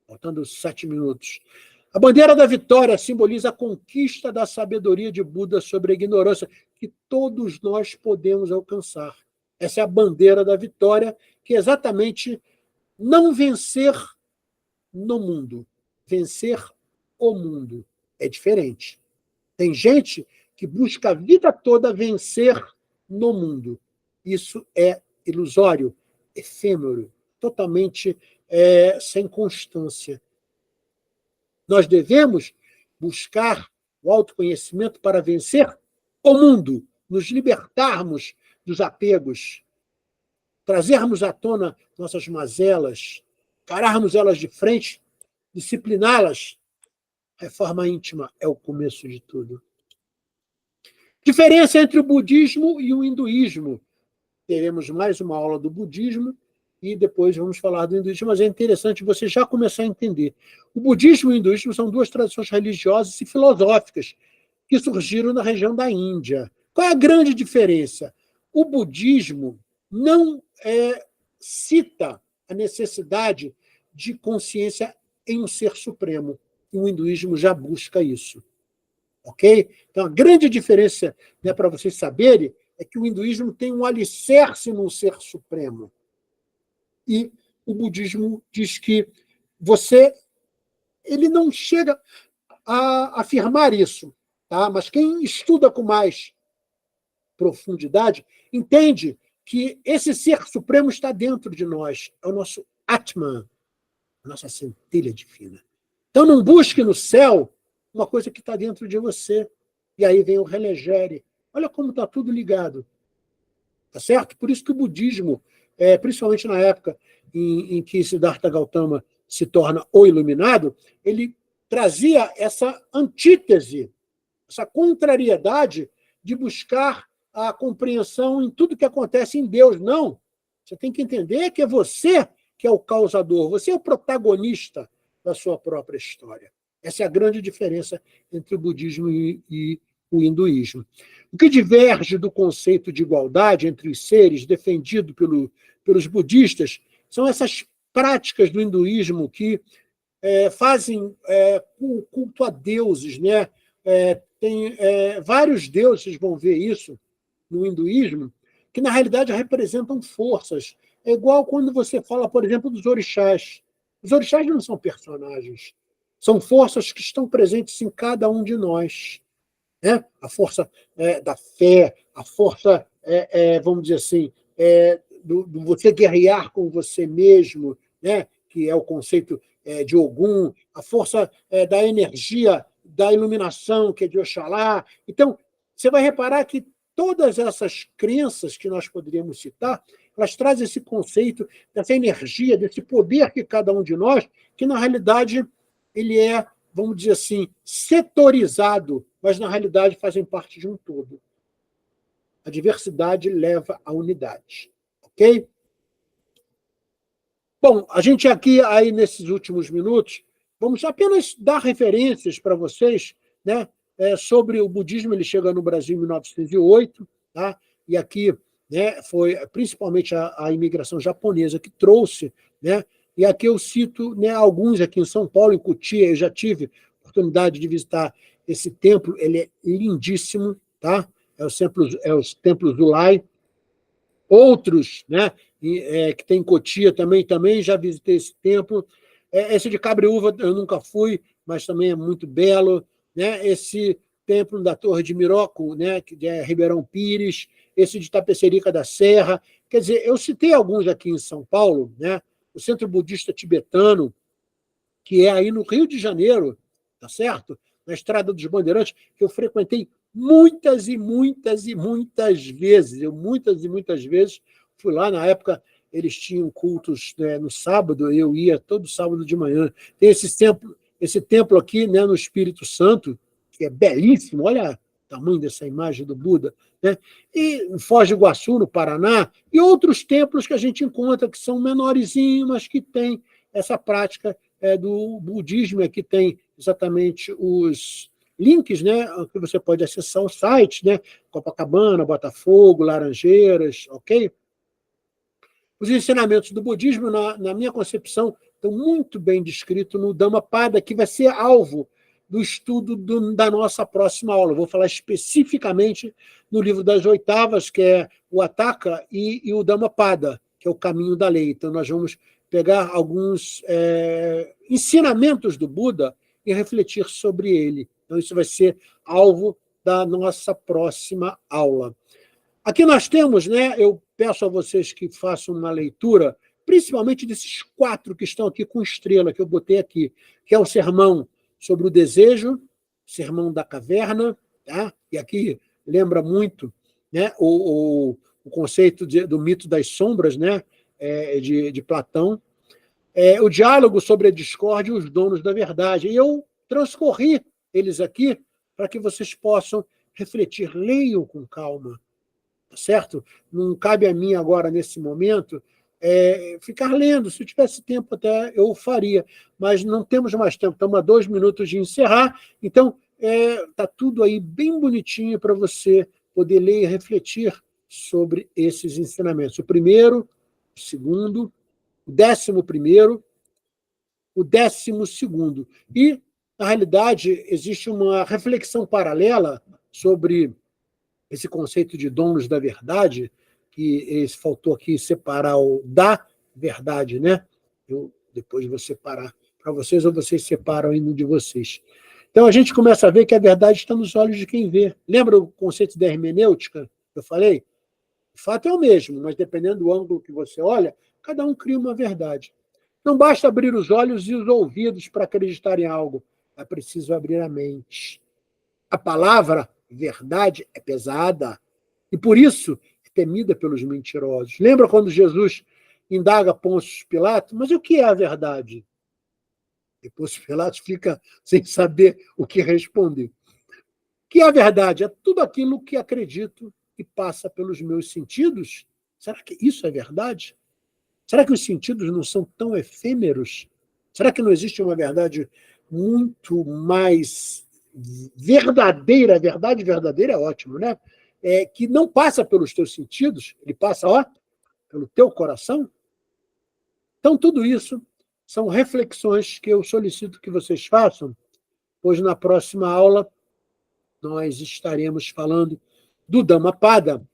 Faltando 7 minutos. A bandeira da vitória simboliza a conquista da sabedoria de Buda sobre a ignorância, que todos nós podemos alcançar. Essa é a bandeira da vitória, que é exatamente não vencer no mundo, vencer o mundo. É diferente. Tem gente que busca a vida toda vencer no mundo. Isso é ilusório, efêmero, totalmente sem constância. Nós devemos buscar o autoconhecimento para vencer o mundo, nos libertarmos dos apegos, trazermos à tona nossas mazelas, encararmos elas de frente, discipliná-las. Reforma íntima é o começo de tudo. Diferença entre o budismo e o hinduísmo. Teremos mais uma aula do budismo e depois vamos falar do hinduísmo, mas é interessante você já começar a entender. O budismo e o hinduísmo são duas tradições religiosas e filosóficas que surgiram na região da Índia. Qual é a grande diferença? O budismo não cita a necessidade de consciência em um ser supremo. E o hinduísmo já busca isso. Ok? Então, a grande diferença, né, para vocês saberem, é que o hinduísmo tem um alicerce num ser supremo. E o budismo diz que ele não chega a afirmar isso, tá? Mas quem estuda com mais profundidade entende que esse ser supremo está dentro de nós, é o nosso Atman, a nossa centelha divina. Então não busque no céu uma coisa que está dentro de você. E aí vem o relegere. Olha como está tudo ligado. Tá certo? Por isso que o budismo, principalmente na época em que Siddhartha Gautama se torna o iluminado, ele trazia essa antítese, essa contrariedade de buscar a compreensão em tudo que acontece em Deus. Não. Você tem que entender que é você que é o causador, você é o protagonista da sua própria história. Essa é a grande diferença entre o budismo e o hinduísmo. O que diverge do conceito de igualdade entre os seres defendido pelos budistas são essas práticas do hinduísmo que fazem culto a deuses, né? Tem vários deuses, vocês vão ver isso no hinduísmo, que na realidade representam forças. É igual quando você fala, por exemplo, dos orixás. Os orixás não são personagens, são forças que estão presentes em cada um de nós. Né? A força da fé, a força, vamos dizer assim, do você guerrear com você mesmo, né? Que é o conceito de Ogum, a força da energia, da iluminação, que é de Oxalá. Então, você vai reparar que todas essas crenças que nós poderíamos citar, elas trazem esse conceito dessa energia, desse poder que cada um de nós, que na realidade ele vamos dizer assim, setorizado, mas na realidade fazem parte de um todo. A diversidade leva à unidade. Ok? Bom, a gente aqui, aí nesses últimos minutos, vamos apenas dar referências para vocês, né, sobre o budismo. Ele chega no Brasil em 1908, tá? E aqui né, foi principalmente a imigração japonesa que trouxe, né, e aqui eu cito, né, alguns aqui em São Paulo, em Cotia, eu já tive oportunidade de visitar esse templo, ele é lindíssimo, tá? Os templos do Lai. Outros, né, que tem em Cotia também já visitei esse templo. Esse de Cabreúva eu nunca fui, mas também é muito belo, né? Esse templo da Torre de Miroco, né, que é Ribeirão Pires, esse de Tapecerica da Serra. Quer dizer, eu citei alguns aqui em São Paulo, né? O Centro Budista Tibetano, que é aí no Rio de Janeiro, tá certo? Na Estrada dos Bandeirantes, que eu frequentei muitas e muitas e muitas vezes. Eu muitas e muitas vezes fui lá, na época eles tinham cultos, né, no sábado, eu ia todo sábado de manhã. Tem esse templo aqui, né, no Espírito Santo, que é belíssimo, olha o tamanho dessa imagem do Buda, né? E em Foz do Iguaçu, no Paraná, e outros templos que a gente encontra que são menorzinhos, mas que têm essa prática do budismo, que tem exatamente os links, né, que você pode acessar o site, né, Copacabana, Botafogo, Laranjeiras, ok? Os ensinamentos do budismo, na minha concepção, estão muito bem descritos no Dhammapada, que vai ser alvo do estudo da nossa próxima aula. Vou falar especificamente no livro das oitavas, que é o Ataka, e o Dhammapada, que é o caminho da lei. Então, nós vamos pegar alguns ensinamentos do Buda e refletir sobre ele. Então, isso vai ser alvo da nossa próxima aula. Aqui nós temos, né, eu peço a vocês que façam uma leitura, principalmente desses 4 que estão aqui com estrela, que eu botei aqui, que é o sermão sobre o desejo, sermão da caverna, tá? E aqui lembra muito, né, o conceito do mito das sombras, né, de Platão, o diálogo sobre a discórdia e os donos da verdade. E eu transcorri eles aqui para que vocês possam refletir, leiam com calma, tá certo? Não cabe a mim agora, nesse momento, ficar lendo. Se eu tivesse tempo até eu faria, mas não temos mais tempo, estamos a 2 minutos de encerrar, então está tudo aí bem bonitinho para você poder ler e refletir sobre esses ensinamentos. O primeiro, o segundo, o 11º, o 12º. E, na realidade, existe uma reflexão paralela sobre esse conceito de donos da verdade, que faltou aqui separar o da verdade, né? Eu depois vou separar para vocês, ou vocês separam aí no de vocês. Então, a gente começa a ver que a verdade está nos olhos de quem vê. Lembra o conceito da hermenêutica que eu falei? O fato é o mesmo, mas dependendo do ângulo que você olha, cada um cria uma verdade. Não basta abrir os olhos e os ouvidos para acreditar em algo. É preciso abrir a mente. A palavra verdade é pesada e, por isso, é temida pelos mentirosos. Lembra quando Jesus indaga Pôncio Pilatos? Mas o que é a verdade? E Pôncio Pilatos fica sem saber o que responder. O que é a verdade? É tudo aquilo que acredito e passa pelos meus sentidos? Será que isso é verdade? Será que os sentidos não são tão efêmeros? Será que não existe uma verdade muito mais verdadeira? A verdade verdadeira é ótimo, né? Que não passa pelos teus sentidos, ele passa, pelo teu coração. Então, tudo isso são reflexões que eu solicito que vocês façam, pois na próxima aula nós estaremos falando do Dhammapada,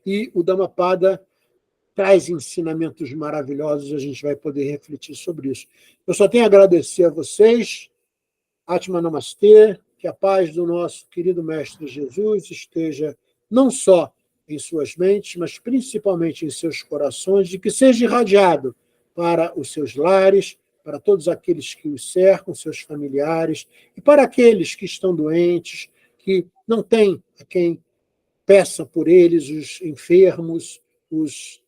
e o Dhammapada traz ensinamentos maravilhosos e a gente vai poder refletir sobre isso. Eu só tenho a agradecer a vocês. Atma Namastê, que a paz do nosso querido Mestre Jesus esteja não só em suas mentes, mas principalmente em seus corações, e que seja irradiado para os seus lares, para todos aqueles que os cercam, seus familiares, e para aqueles que estão doentes, que não têm a quem peça por eles, os enfermos, os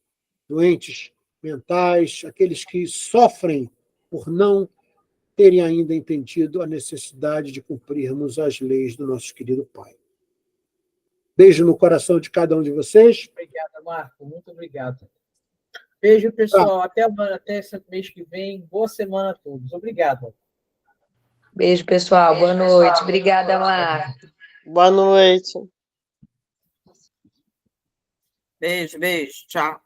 doentes mentais, aqueles que sofrem por não terem ainda entendido a necessidade de cumprirmos as leis do nosso querido Pai. Beijo no coração de cada um de vocês. Obrigada, Marco. Muito obrigado. Beijo, pessoal. Até esse mês que vem. Boa semana a todos. Obrigado. Beijo, pessoal. Boa noite. Obrigada, Marco. Boa noite. Beijo, beijo. Tchau.